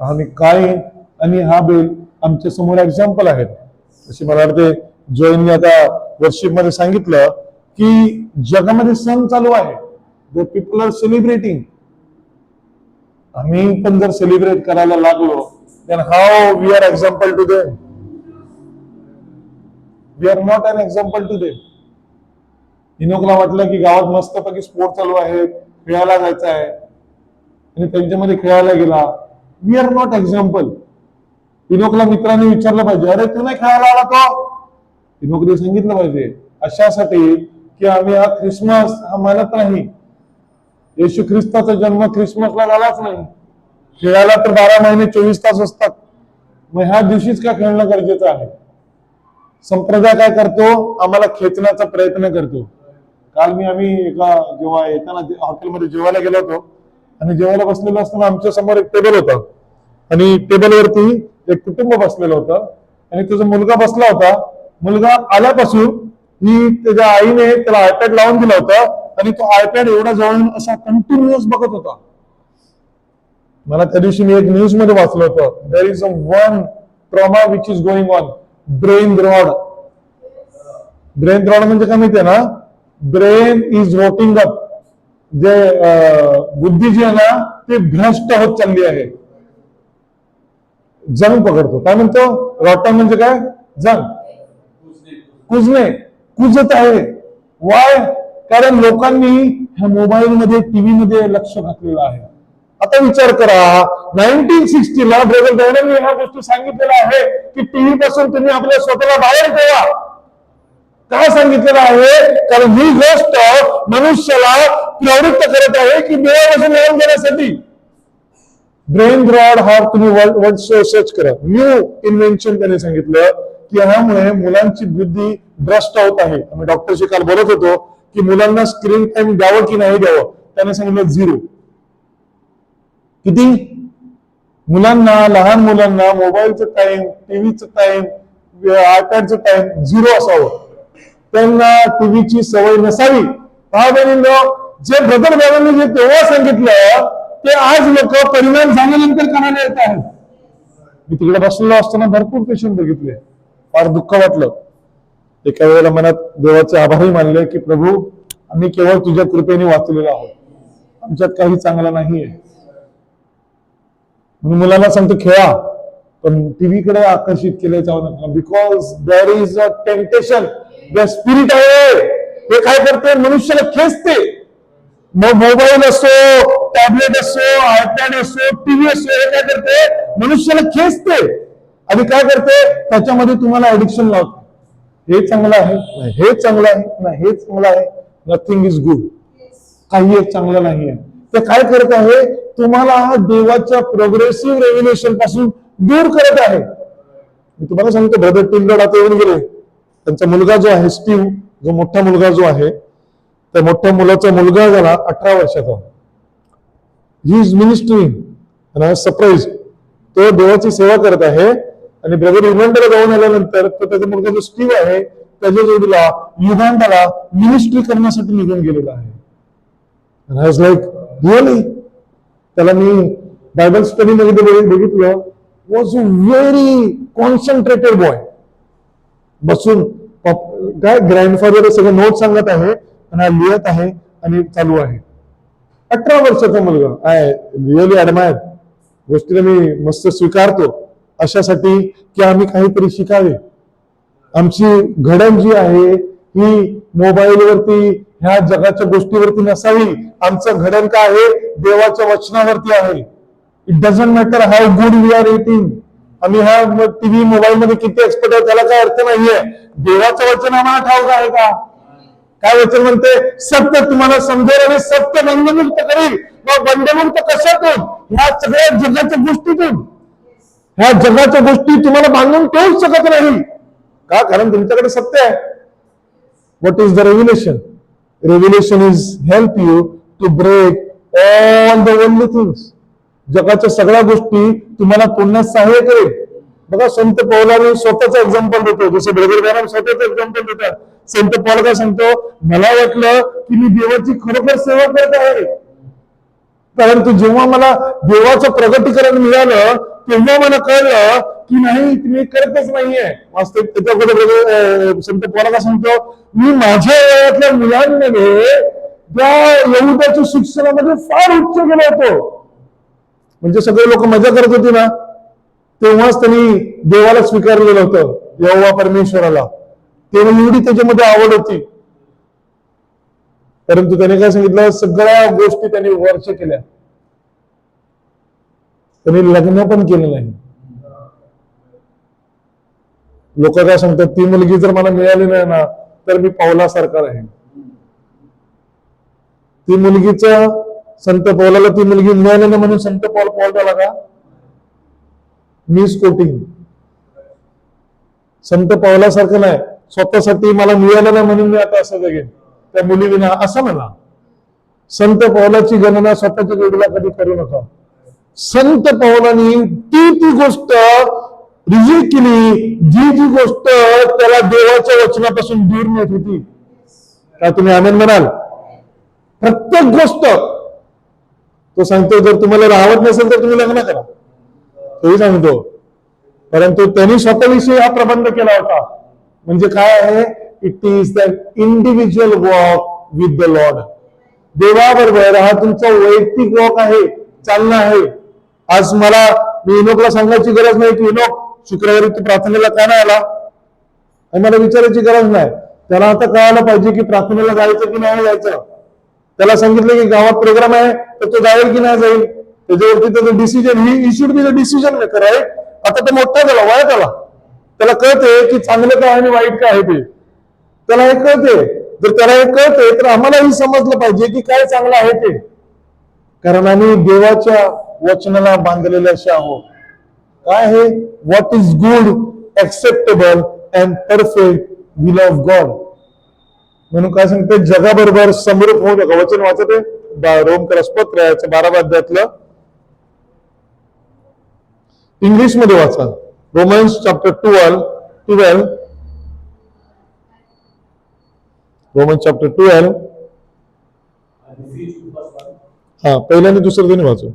आम्ही काईन आणि हाबेल आमच्या समोर एक्झाम्पल आहेत. अशी मला वाटते जॉईननी आता वर्शिप मध्ये सांगितलं की जगामध्ये सण चालू आहे, द पीपल आर सेलिब्रेटिंग. आम्ही पण जर सेलिब्रेट करायला लागलो, then how we are example to them? We are not an example to them. इनोकला वाटलं की गावात मस्तपैकी स्पोर्ट चालू आहे, खेळायला जायचं आहे आणि त्यांच्यामध्ये खेळायला गेला. We are not example. इनोकला मित्रांनी विचारलं पाहिजे, अरे तू नाही खेळायला आला तो? इनोकने सांगितलं पाहिजे अशासाठी की आम्ही हा ख्रिसमस हा मानत नाही. येशू ख्रिस्ताचा जन्म ख्रिसमसला झालाच नाही. खेळायला तर 12 महिने 24 तास असतात. मग ह्या दिवशीच का खेळणं गरजेचं आहे? संप्रदाय काय करतो? आम्हाला खेचण्याचा प्रयत्न करतो. काल आम्ही जेव्हा येताना हॉटेलमध्ये जेवायला गेलो होतो आणि जेवायला बसलेलो असताना आमच्या समोर एक टेबल होता आणि टेबलवरती एक कुटुंब बसलेलं होतं आणि त्याचा मुलगा बसला होता. मुलगा आल्यापासून त्याच्या आईने त्याला आयपॅड लावून दिला होता आणि तो आयपॅड एवढा जवळ असा कंटिन्युअस बघत होता. मला त्या दिवशी मी एक न्यूज मध्ये वाचलं होतं, there is a one trauma which is going on, brain rot. Brain rot म्हणजे काय माहितीये ना? Brain is rotting up. जे बुद्धी जी आहे ना ती भ्रष्ट होत चालली आहे. जंग पकडतो. काय म्हणतो? रॉटन म्हणजे काय? जंग. कुजणे, कुजत आहे. वाय? कारण लोकांनी ह्या मोबाईल मध्ये, टीव्ही मध्ये लक्ष घातलेलं आहे. आता विचार करा, 1960 ला ब्रदर डॅनियलने ह्या गोष्टी सांगितलेल्या आहे की टीव्ही पासून तुम्ही आपल्या स्वतःला बाहेर ठेवा. काय सांगितलेलं आहे? कारण ही गोष्ट मनुष्याला प्रवृत्त करत आहे की देवापासून लावून देण्यासाठी. ब्रेन रॉड हा तुम्ही वर्ड सर्च करा. न्यू इन्व्हेन्शन त्याने सांगितलं की ह्यामुळे मुलांची बुद्धी भ्रष्ट होत आहे. आम्ही डॉक्टरशी काल बोलत होतो की मुलांना स्क्रीन टाइम द्यावं की नाही द्यावं. त्याने सांगितलं 0. किती? मुलांना, लहान मुलांना मोबाईलचं टाइम, टीव्हीचं टाइम, आयपॅडचं टाइम 0 असावं. त्यांना टीव्हीची सवय नसावी. भाऊ बहिणींनो, जे ब्रदर बाबांनी जे तेव्हा सांगितलं ते आज लोक परिणाम झाल्यानंतर करायला येत आहेत. मी तिकडे बसलेलो असताना भरपूर पेशंट बघितले, फार दुःख वाटलं. एका वेळेला मनात देवाचे आभारही मानले की प्रभू, आम्ही केवळ तुझ्या कृपेने वाचलेलो आहोत, आमच्यात काही चांगलं नाहीये. म्हणून मुलांना सांगतो खेळा, पण टीव्हीकडे आकर्षित केलं जाऊ नका. Because there is a temptation. The spirit आहे हे काय करते? मनुष्याला खेचते. मग मोबाईल असो, टॅबलेट असो, आयपॅड असो, टीव्ही असो, हे काय करते? मनुष्याला खेचते आणि काय करते? त्याच्यामध्ये तुम्हाला ऍडिक्शन लावते. हे चांगलं आहे, हे चांगलं आहे, नाही हे चांगलं आहे. Nothing is good. काही एक चांगलं नाहीये. ते काय करत आहे? तुम्हाला देवाच्या प्रोग्रेसिव्ह रेव्हिलेशन पासून दूर करत आहे. मी तुम्हाला सांगतो, ब्रदर टिंगड आता येऊन गेले. त्यांचा मुलगा जो आहे स्टीव्ह, जो मोठा मुलगा जो आहे, त्या मोठ्या मुलाचा मुलगा झाला 18 वर्षाचा. ही इज मिनिस्ट्रिंग आणि सरप्राईज तो देवाची सेवा करत आहे. आणि ब्रदर युगांडाला जाऊन आल्यानंतर तो त्याचा मुलगा जो स्टीव्ह आहे त्याच्या जोडीला युगांडाला मिनिस्ट्री करण्यासाठी निघून गेलेला आहे. लाईक रिअली त्याला मी बायबल स्टडी मध्ये बघितलं. Was a very concentrated boy. बसून काय ग्रँडफादर सगळं नोट सांगत आहे आणि लिहित आहे आणि चालू आहे. 18 वर्षाचा मुलगा. I really admire. गोष्टीला मी मस्त स्वीकारतो अशासाठी की आम्ही काहीतरी शिकावे. आमची घडण जी आहे ही मोबाईलवरती, ह्या जगाच्या गोष्टीवरती नसावी. आमचं घडण काय आहे? देवाच्या वचनावरती आहे. It doesn't matter how good we are eating. आम्ही ह्या टीव्ही मोबाईल मध्ये किती एक्सपर्ट आहे त्याला काय अर्थ नाहीये. देवाचं वचन आम्हाला ठाऊक आहे का? काय वचन म्हणते? सत्य तुम्हाला समजेल आणि सत्य बंधमुक्त करेल. मग बंधमुक्त कशातून? ह्या सगळ्या जगाच्या गोष्टीतून. ह्या जगाच्या गोष्टी तुम्हाला बांधून ठेवूच शकत नाही. का? कारण तुमच्याकडे सत्य आहे. What is the revelation? Revelation is help you to break all the worldly things. जगाच्या सगळ्या गोष्टी तुम्हाला तोडण्यास सहाय्य करेल. बघा, संत पौलाने स्वतःचा एक्झाम्पल देतो, जसं ब्रदर ब्रॅनम स्वतःच एक्झाम्पल देतात. संत पौल काय सांगतो? मला वाटलं की मी देवाची खरोखर सेवा करत आहे, परंतु जेव्हा मला देवाचं प्रगतीकरण मिळालं तेव्हा मला कळलं की नाही, तुम्ही करतच नाहीये. वास्तविक त्याच्याकडे संत पौल काय सांगतो? मी माझ्या वयातल्या मुलांमध्ये त्या यहुदाच्या शिक्षणामध्ये फार उच्च गेलो होतो. म्हणजे सगळे लोक मजा करत होती ना, तेव्हाच त्यांनी देवाला स्वीकारलेलं होतं, यहोवा परमेश्वराला. तेव्हा एवढी त्याच्यामध्ये आवड होती. परंतु त्याने काय सांगितलं, सगळ्या गोष्टी त्यांनी वर्ष केल्या, त्यांनी लग्न पण केलं नाही. लोक काय सांगतात, ती मुलगी जर मला मिळाली नाही ना तर मी पावलासारखा राहीन. ती मुलगीच्या संत पौलाला ती मुलगी मिळाली नाही म्हणून संत पौल त्याला का मिस कोटिंग. संत पौलासारखं नाही, स्वतःसाठी मला मिळालं नाही म्हणून मी आता असं जगेन त्या मुलीविना असं म्हणा. संत पौलाची गणना स्वतःच्या जोडीला कधी करू नका. संत पौलांनी ती गोष्ट रिजेक्ट केली, जी गोष्ट त्याला देवाच्या वचनापासून दूर नेत होती. काय तुम्ही आनंद म्हणाल? प्रत्येक गोष्ट तो सांगतो, जर तुम्हाला राहत नसेल तर तुम्ही लग्न करा, तोही सांगतो. परंतु त्यांनी स्वतःविषयी हा प्रबंध केला होता. म्हणजे काय आहे? It is the individual walk with the Lord. देवाबरोबर हा तुमचा वैयक्तिक वॉक आहे, चालणं आहे. आज मी इनोकला सांगायची गरज नाही की इनोक शुक्रवारी तू प्रार्थनेला का नाही आला, आणि मला विचारायची गरज नाही. त्याला आता कळायला पाहिजे की प्रार्थनेला जायचं की नाही जायचं. त्याला सांगितलं की गावात प्रोग्राम आहे तर तो जाईल की नाही जाईल, त्याच्यावरती त्याचं decision, he should be the decision maker, right. आता तो मोठा झाला, वयात आला, त्याला कळते की चांगलं काय आणि वाईट काय आहे ते, त्याला हे कळते. जर त्याला हे कळते तर आम्हालाही समजलं पाहिजे की काय चांगलं आहे ते, कारण आम्ही देवाच्या वचनाला बांधलेले असे आहोत. काय आहे? What is good, acceptable and perfect will of God. म्हणून काय सांगते, जगाबरोबर समरूप होऊ नका. वचन वाचते रोमकरपत्र 12व्या अध्यायातलं, इंग्लिश मध्ये वाचा. रोमन्स चॅप्टर 12 रोमन्स चॅप्टर 12 हा पहिल्याने दुसरं दोन्ही वाचू.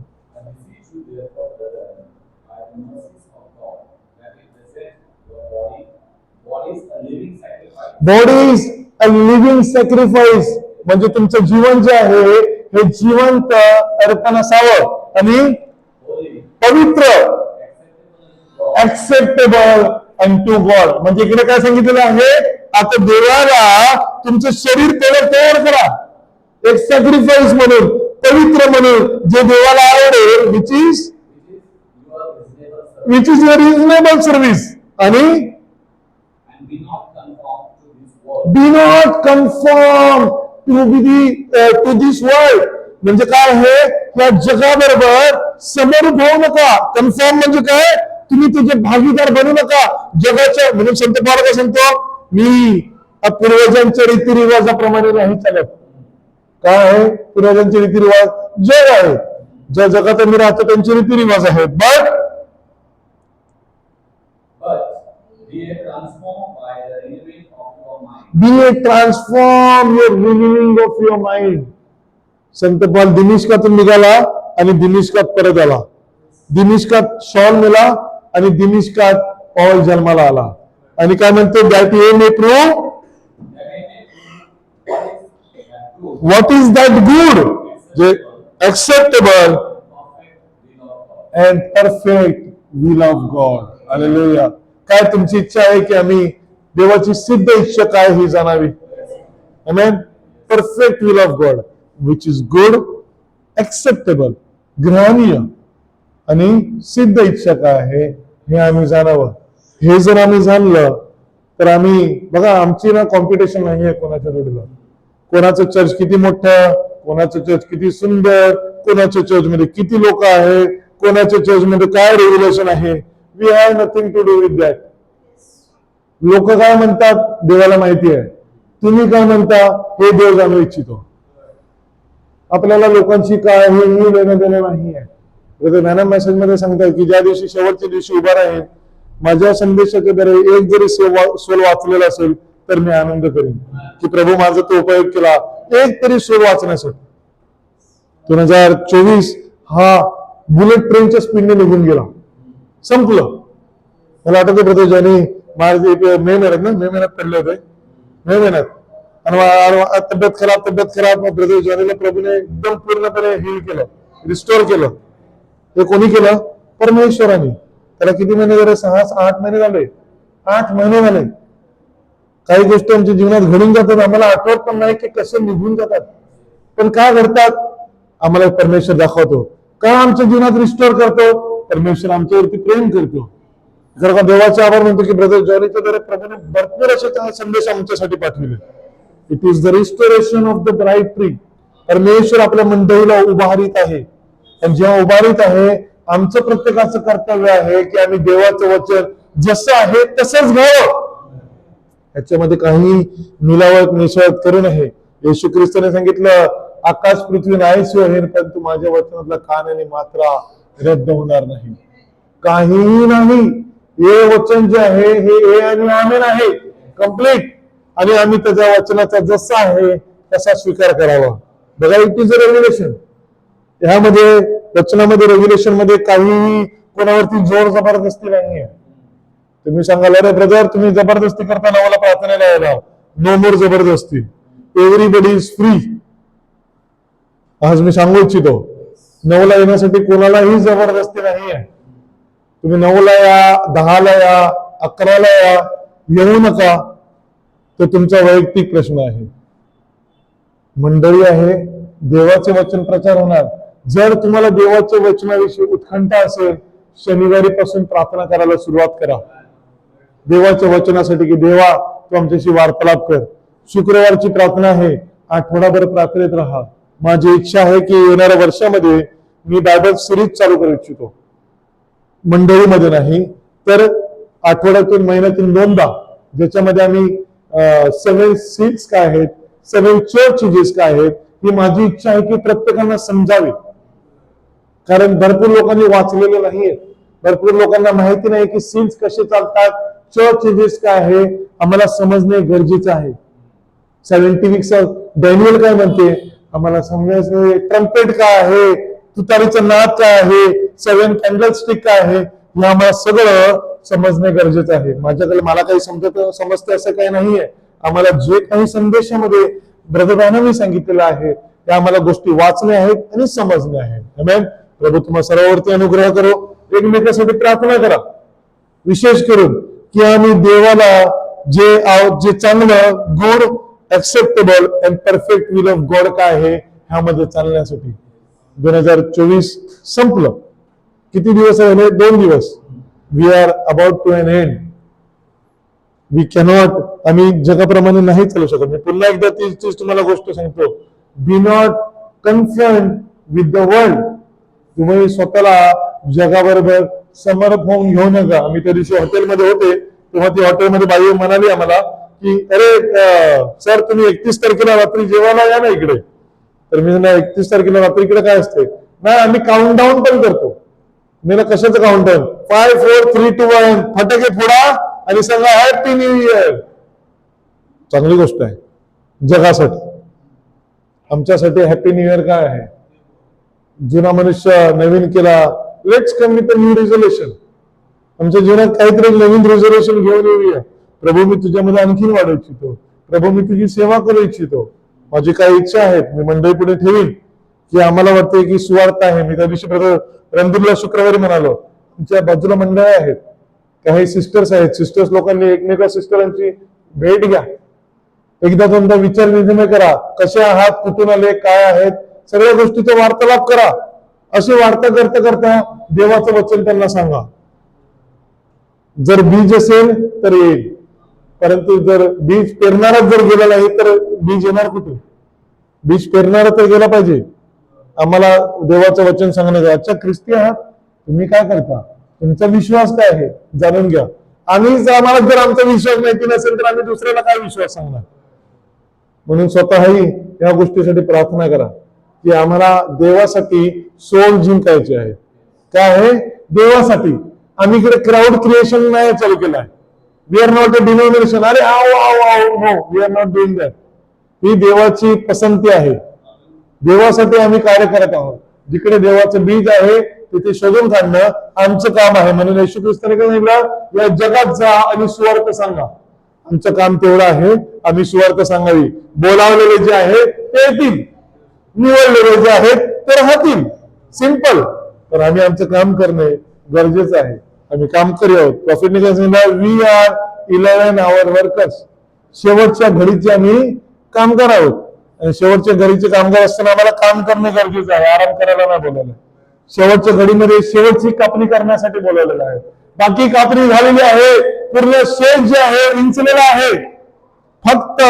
Body is a living sacrifice. म्हणजे तुमचं जीवन जे आहे हे जिवंत अर्पण असावं आणि पवित्र, ऍक्सेप्टेबल अनटू गॉड. म्हणजे इकडे काय सांगितलेलं आहे, आता देवाला तुमचं शरीर तयार करा एक सॅक्रिफाईस म्हणून, पवित्र म्हणून, जे देवाला आवडेल, which is your reasonable service. आणि be not conform to this world. म्हणजे काय आहे, या जगाबरोबर समरूप होऊ नका. कन्फर्म म्हणजे काय, तुम्ही तुझे भागीदार बनू नका जगाच्या. म्हणून संत पौल काय सांगतो, मी पूर्वजांच्या रीतिरिवाजाप्रमाणे नाही चालत. काय आहे पूर्वजांचे रीतिरिवाज? जग आहे, ज्या जगात आम्ही राहतो त्यांचे रीतिरिवाज आहेत. But be transform your renewing of your mind. संत पौल दिमिश्कातून निघाला आणि दिमिश्कात परत आला. दिमिश्कात शॉल मिळाला आणि दिमिश्कात पौल जन्माला आला. आणि काय म्हणतो, that you may prove what is that good, जे acceptable and perfect will of God. Hallelujah. काय तुमची इच्छा आहे की आम्ही देवाची सिद्ध इच्छा काय ही जाणावी. Amen. Perfect will of God which is good, acceptable, ग्रहणीय आणि सिद्ध इच्छा काय आहे हे आम्ही जाणावं. हे जर आम्ही जाणलं तर आम्ही बघा, आमची ना कॉम्पिटिशन नाही आहे कोणाच्या जोडीला. कोणाचं चर्च किती मोठं, कोणाचं चर्च किती सुंदर, कोणाच्या चर्च मध्ये किती लोक आहेत, कोणाच्या चर्च मध्ये काय रेग्युलेशन आहे. We have nothing to do with that. लोक काय म्हणतात देवाला माहिती आहे, तुम्ही काय म्हणता हे देव जाणू इच्छितो. आपल्याला लोकांची काय हे लेणं देणं नाही आहे. मॅडम मेसेज मध्ये सांगतात की ज्या दिवशी शेवटच्या दिवशी उभा राहील, माझ्या संदेशाच्या द्वारे एक जरी सोल वाचलेला असेल तर मी आनंद करीन की प्रभू माझा तो उपयोग केला एक तरी सोल वाचण्यासाठी. 2024 हा बुलेट ट्रेनच्या स्पीडने निघून गेला, संपलं. मला आठवतं ब्रदर ज्यांनी माझे मे महिन्यात पडले होते, मे महिन्यात, आणि तब्येत खराब ब्रदर जॉनीला प्रभूने एकदम पूर्णपणे हील केलं, रिस्टोर केलं. हे कोणी केलं? परमेश्वराने. त्याला किती महिने झाले? 6-8 महिने झाले. 8 महिने झाले. काही गोष्टी आमच्या जीवनात घडून जातात, आम्हाला आठवत पण नाही की कसे निघून जातात. पण काय घडतात? आम्हाला परमेश्वर दाखवतो. का आमच्या जीवनात रिस्टोर करतो? परमेश्वर आमच्यावरती प्रेम करतो. जर का देवाचे आभार म्हणतो की ब्रदर जॉनीच्या द्वारे प्रभूने भरपूर असे संदेश आमच्यासाठी पाठवले. It is the restoration of the bright tree. परमेश्वर आपल्या मंडळीला उभारीत आहे. आणि जेव्हा उभारीत आहे, आमचं प्रत्येकाचं कर्तव्य आहे की आम्ही देवाचं वचन जसं आहे तसंच घ्यावं. ह्याच्यामध्ये काही मिलावट मिसळत करू नये. येशू ख्रिस्ताने सांगितलं, आकाश पृथ्वी नाहीशी होईल परंतु माझ्या वचनातला कान आणि मात्रा रद्द होणार नाही. काहीही नाही. हे वचन जे आहे हे ए आणि आमेन आहे, कम्प्लीट. आणि आम्ही त्याच्या वचनाचा जसा आहे तसा स्वीकार करावा. बघा, इट इज अ रेव्हिलेशन. ह्यामध्ये वचनामध्ये रेव्हिलेशन मध्ये काहीही कोणावरती जोर जबरदस्ती नाहीये. तुम्ही सांगाल, अरे ब्रदर तुम्ही जबरदस्ती करताना मला प्रार्थनेला यायला. नो मोर जबरदस्ती. Everybody is free. आज मी सांगू इच्छितो, 9ला येण्यासाठी कोणालाही जबरदस्ती नाहीये. तुम्ही 9ला या, 10ला या, 11ला या, येऊ नका. तो तुमचा वैयक्तिक प्रश्न आहे. मंडळी आहे, देवाचे वचन प्रचार होणार. जर तुम्हाला देवाच्या वचनाविषयी उत्कंठा असेल, शनिवारी पासून प्रार्थना करायला सुरुवात करा देवाच्या वचनासाठी की देवा तू आमच्याशी वार्तालाप कर. शुक्रवारची प्रार्थना आहे, आठवडाभर प्रार्थनेत राहा. माझी इच्छा आहे की येणाऱ्या वर्षामध्ये मी बायबल सिरीज चालू करू इच्छितो. मंडळीमध्ये नाही तर आठवड्यातून महिन्यातून 2दा, ज्याच्यामध्ये आम्ही 7 सीट्स काय आहेत, 7 चर्चेस काय आहेत, ही माझी इच्छा आहे की प्रत्येकांना समजावे. कारण भरपूर लोकांनी वाचलेलं नाहीये. भरपूर लोकांना माहिती नाही की सील्स कसे चालतात, चर्चेस काय आहे, आम्हाला समजणे गरजेचं आहे. 70 वीक्स डॅनियल काय म्हणते, आम्हाला समजायचं. ट्रम्पेट काय आहे, तुतारीचं नाद काय आहे, 7 कॅन्डलस्टिक काय आहे, हे आम्हाला सगळं समजणे गरजेचं आहे. माझ्याकडे मला काही समजते असं काही नाहीये. आम्हाला जे काही संदेशामध्ये ब्रदरांनी सांगितलेलं आहे त्या आम्हाला गोष्टी वाचणे आहेत आणि समजणे आहे. आमेन. प्रभू तुम्हा सर्वांवरती अनुग्रह करो. एकमेकांसाठी प्रार्थना करा, विशेष करून की आम्ही देवाला जे चांगलं, good, acceptable and perfect will of God काय आहे ह्यामध्ये चालण्यासाठी. 2024 संपलं. किती दिवस आहे? 2 दिवस. We are about to an end. We cannot, आम्ही जगाप्रमाणे नाही चालू शकत. मी पुन्हा एकदा तीच तुम्हाला गोष्ट सांगतो. Be not confirm with the world. तुम्ही स्वतःला जगाबरोबर समर्थ होऊन घेऊ नका. आम्ही त्या दिवशी हॉटेलमध्ये होते तेव्हा ती हॉटेलमध्ये बाई म्हणाली आम्हाला की अरे सर तुम्ही 31 तारखेला रात्री जेवायला या ना इकडे. तर मी म्हणलं 31 तारखेला रात्री इकडे काय असते? नाही, आम्ही काउंटडाऊन पण करतो. मी ना कशाचं काउंटडाऊन? 5, 4, 3, 2, 1 फटाके फोडा आणि सांगा हॅपी न्यू इयर. चांगली गोष्ट आहे जगासाठी. आमच्यासाठी हॅपी न्यू इयर काय आहे? जुना मनुष्य नवीन केला. Let's come with new resolution. आमच्या जीवनात काहीतरी नवीन रिझोल्युशन घेऊन येऊया. प्रभू मी तुझ्यामध्ये आणखीन वाढू इच्छितो. प्रभू मी तुझी सेवा करू इच्छितो. माझी काही इच्छा आहेत मी मंडळी पुढे ठेवीन की आम्हाला वाटते की सुवार्थ आहे. मी त्या दिवशी रणदीपला शुक्रवारी म्हणालो, तुमच्या बाजूला मंडळ आहेत, काही सिस्टर्स आहेत. सिस्टर्स लोकांनी एकमेका सिस्टरांची भेट घ्या. एकदा 2दा विचार विनिमय करा. कसे आहात, कुठून आले, काय आहेत, सगळ्या गोष्टीचा वार्तालाप करा. अशी वार्ता करता करता देवाचं वचन त्यांना सांगा. जर बीज असेल तर येईल, परंतु जर बीज पेरणाराच जर गेला नाही तर बीज येणार कुठे? बीज पेरणारा तर गेला पाहिजे. आम्हाला देवाचं वचन सांगण्याचं. अच्छा ख्रिस्ती आहात, तुम्ही काय करता, तुमचा विश्वास काय आहे जाणून घ्या. आम्हाला जर आमचा विश्वास माहिती नसेल तर आम्ही दुसऱ्याला काय विश्वास सांगणार? म्हणून स्वतःही या गोष्टीसाठी प्रार्थना करा की आम्हाला देवासाठी सोल जिंकायचे आहे. काय आहे? देवासाठी. आम्ही इकडे क्राऊड क्रिएशन नाही चालू केलं आहे. We are not a denomination. अरे no, we are not doing that. ही देवाची पसंती आहे. देवासाठी आम्ही कार्य करत आहोत. जिकडे देवाचं बीज आहे तिथे शोधून काढणं आमचं काम आहे. म्हणून येशू ख्रिस्ताने काय सांगितलं, या जगात जा आणि सुवार्थ सांगा. आमचं काम तेवढं आहे, आम्ही सुवार्थ सांगावी. बोलावलेले जे आहेत ते येतील, निवडलेले जे आहेत ते राहतील. सिंपल. तर आम्ही आमचं काम करणे गरजेचं आहे. आम्ही काम करू आहोत. प्रॉफिटने काय सांगितलं, वी आर 11 आवर वर्कर्स. शेवटच्या घडीचे आम्ही कामगार आहोत. आणि शेवटच्या घडीचे कामगार असताना आम्हाला काम करणं गरजेचं आहे, आराम करायला नाही बोलवलं. शेवटच्या घडीमध्ये शेवटची कापणी करण्यासाठी बोलवलेलं आहे. बाकी कापणी झालेली आहे, पूर्ण शेत जे आहे विंचलेलं आहे, फक्त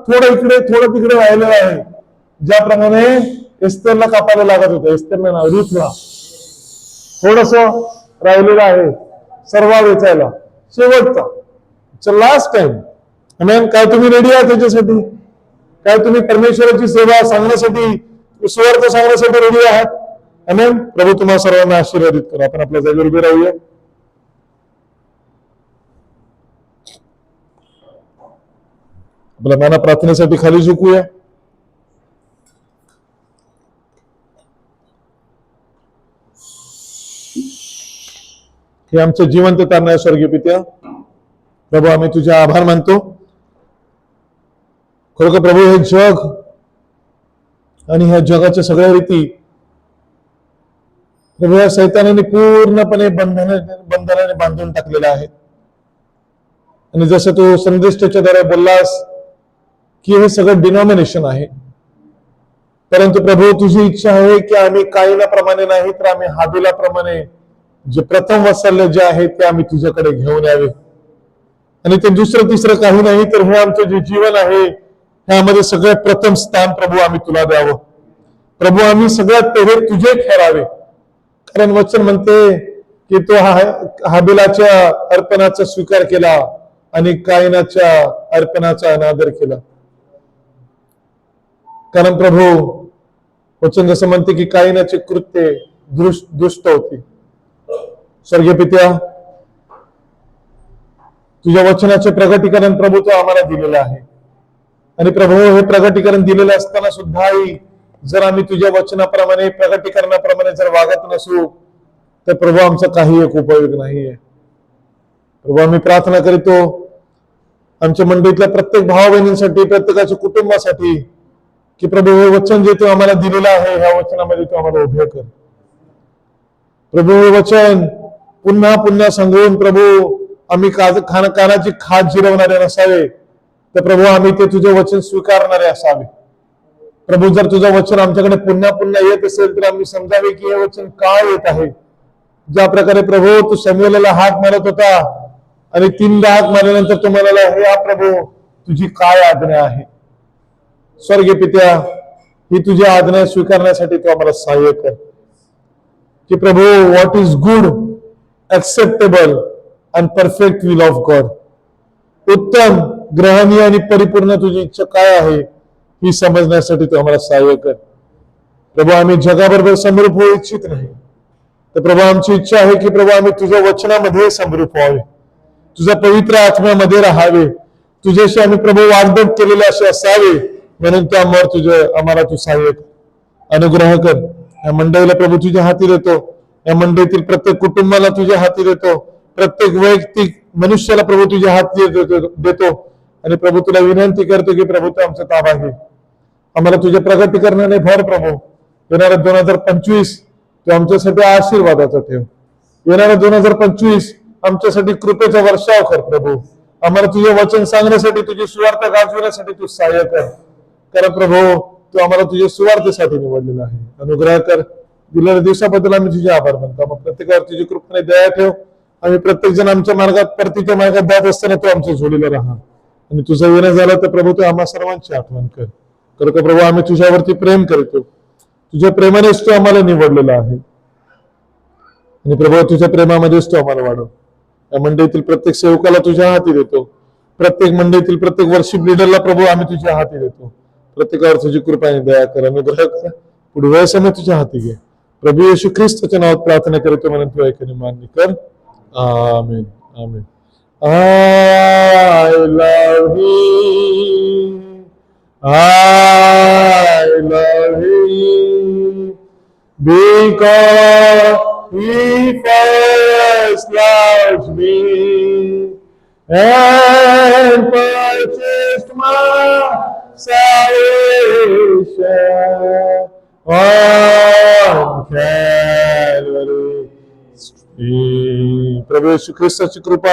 थोडं इकडे थोडं तिकडे राहिलेलं आहे. ज्याप्रमाणे एस्तेरला कापायला लागत होतं, एस्तेरला ना रूथला थोडस राहिलेलं आहे सर्व वेचायला, शेवटचा लास्ट टाइम. आमेन. काय तुम्ही रेडी आहात त्याच्यासाठी? काय तुम्ही परमेश्वराची सेवा सांगण्यासाठी, सुवार्थ सांगण्यासाठी रेडी आहात? आमेन. प्रभू तुम्हाला सर्वांना आशीर्वादित करा. आपण आपल्या जागेवर उभे राहूया. आपल्या माना प्रार्थनेसाठी खाली झुकूया. हे आमचं जिवंत तारणाऱ्या स्वर्गीय पित्या, प्रभू आम्ही तुझे आभार मानतो. खरोखर प्रभू हे जग आणि ह्या जगाच्या सगळ्या रीती प्रभू या सैतानाने पूर्णपणे बंधनाने बांधून टाकलेला आहे. आणि जसं तू संदेशाच्या द्वारे बोललास की हे सगळं डिनॉमिनेशन आहे, परंतु प्रभू तुझी इच्छा आहे की आम्ही कायनाप्रमाणे नाही तर आम्ही हाबिलाप्रमाणे जे प्रथम वात्सल्य जे आहे ते आम्ही तुझ्याकडे घेऊन यावे. आणि ते दुसरं तिसरं काही नाही तर हे आमचं जे जीवन आहे ह्यामध्ये सगळ्यात प्रथम स्थान प्रभू आम्ही तुला द्यावं. प्रभू आम्ही सगळ्यात पहिले तुझे ठरावे, कारण वचन म्हणते की तो हाबिलाच्या अर्पणाचा स्वीकार केला आणि कायनाच्या अर्पणाचा अनादर केला. कारण प्रभू वचन जसं म्हणते की कायनाचे कृत्य दुष्ट होती. स्वर्गीय पित्या, तुझ्या वचनाचे प्रगटीकरण प्रभू तो आम्हाला दिलेलं आहे. आणि प्रभू हे प्रगटीकरण दिलेलं असताना सुद्धाही जर आम्ही तुझ्या वचनाप्रमाणे प्रगटीकरणाप्रमाणे जर वागत नसू तर प्रभू आमचा काही एक उपयोग नाहीये. प्रभू आम्ही प्रार्थना करीतो आमच्या मंडळीतल्या प्रत्येक भाव बहिणींसाठी, प्रत्येकाच्या कुटुंबासाठी की प्रभू हे वचन जे तू आम्हाला दिलेलं आहे ह्या वचनामध्ये तू आम्हाला उभे कर. प्रभू हे वचन पुन्हा पुन्हा सांगून प्रभू आम्ही कानाची खाज जिरवणारे नसावे, तर प्रभू आम्ही ते तुझे वचन स्वीकारणारे असावे. प्रभू जर तुझं वचन आमच्याकडे पुन्हा पुन्हा येत असेल तर आम्ही समजावे की हे वचन का येत आहे. ज्या प्रकारे प्रभू तू शमूएलला हाक मारत होता आणि 3दा हाक मारल्यानंतर तू म्हणाला, हे प्रभू तुझी काय आज्ञा आहे. स्वर्गीय पित्या, ही तुझी आज्ञा स्वीकारण्यासाठी तू आम्हाला सहाय्य कर की प्रभू what is good, acceptable and perfect will of God, उत्तम, ग्रहणीय आणि परिपूर्ण तुझी इच्छा काय आहे ही समजण्यासाठी तू आम्हाला सहाय्य कर. प्रभू आम्ही जगाबरोबर समरूप होऊ इच्छित नाही, तर प्रभू आमची इच्छा आहे की प्रभू आम्ही तुझ्या वचनामध्ये समरूप व्हावे, तुझ्या पवित्र आत्म्यामध्ये राहावे, तुझ्याशी आम्ही प्रभू वागदट केलेले असे असावे. म्हणून त्यामुळे आम्हाला तू सहाय्य कर, अनुग्रह कर. या मंडळीला प्रभू तुझ्या हाती देतो, या मंडळीतील प्रत्येक कुटुंबाला तुझ्या हाती देतो, प्रत्येक वैयक्तिक मनुष्याला प्रभू तुझ्या हाती देतो. आणि प्रभू तुला विनंती करतो की प्रभू तू आमचा ताबा घे, आम्हाला तुझ्या प्रगटीकरणाने भर. प्रभू येणारा 2025 तू आमच्यासाठी आशीर्वादाचा ठेव. येणारा 2025 आमच्यासाठी कृपेचा वर्षाव कर. प्रभू आम्हाला तुझे वचन सांगण्यासाठी, तुझी सुवार्थ गाजवण्यासाठी तू सहाय्य कर. कारण प्रभू तू आम्हाला तुझ्या सुवार्थेसाठी निवडलेला आहे. अनुग्रह कर. दिलेल्या दिवसाबद्दल आम्ही तुझे आभार मानतो. मग प्रत्येकावर तुझी कृपेने दया ठेव. आम्ही प्रत्येक जण आमच्या मार्गात परतीच्या मार्गात जात असताना तू आमच्या जोडीला राहा. आणि तुझं येणं झालं तर प्रभू तू आम्हा सर्वांची आठवण कर. कारण का प्रभू आम्ही तुझ्यावरती प्रेम करतो, तुझ्या प्रेमानेच तू आम्हाला निवडलेला आहे. आणि प्रभू तुझ्या प्रेमामध्येच तू आम्हाला वाढव. या मंडळीतील प्रत्येक सेवकाला तुझ्या हाती देतो, प्रत्येक मंडळीतील प्रत्येक वर्शिप लीडरला प्रभू आम्ही तुझ्या हाती देतो. प्रत्येकावर तुझी कृपा आणि दया कर, अनुग्रह कर. पुढे वेळ समय तुझ्या हाती घे. प्रभू येशू ख्रिस्ताच्या नावात प्रार्थना करतो म्हणून तू ऐकणे मान्य कर. Amen. Amen. I love him. I love him because he first loved me and purchased my salvation on Calvary. प्रभू येशू ख्रिस्ताची कृपा,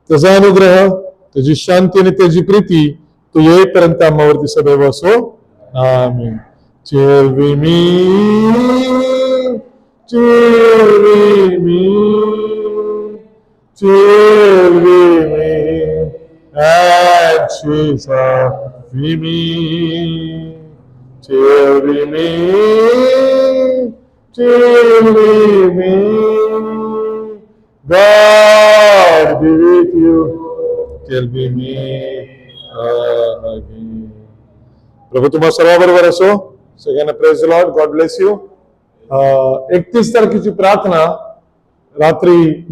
त्याचा अनुग्रह, त्याची शांती आणि त्याची प्रीती तू येईपर्यंत आम्हावरती सदैव असो. Amen. Till we meet, till we meet, till we meet at Jesus, we meet, till we meet, till we meet. God be with you till we meet again. प्रभू तुम्हा सर्वांबरोबर असो. सगळ्यांना praise the Lord. God bless you. 31 तारखेची प्रार्थना रात्री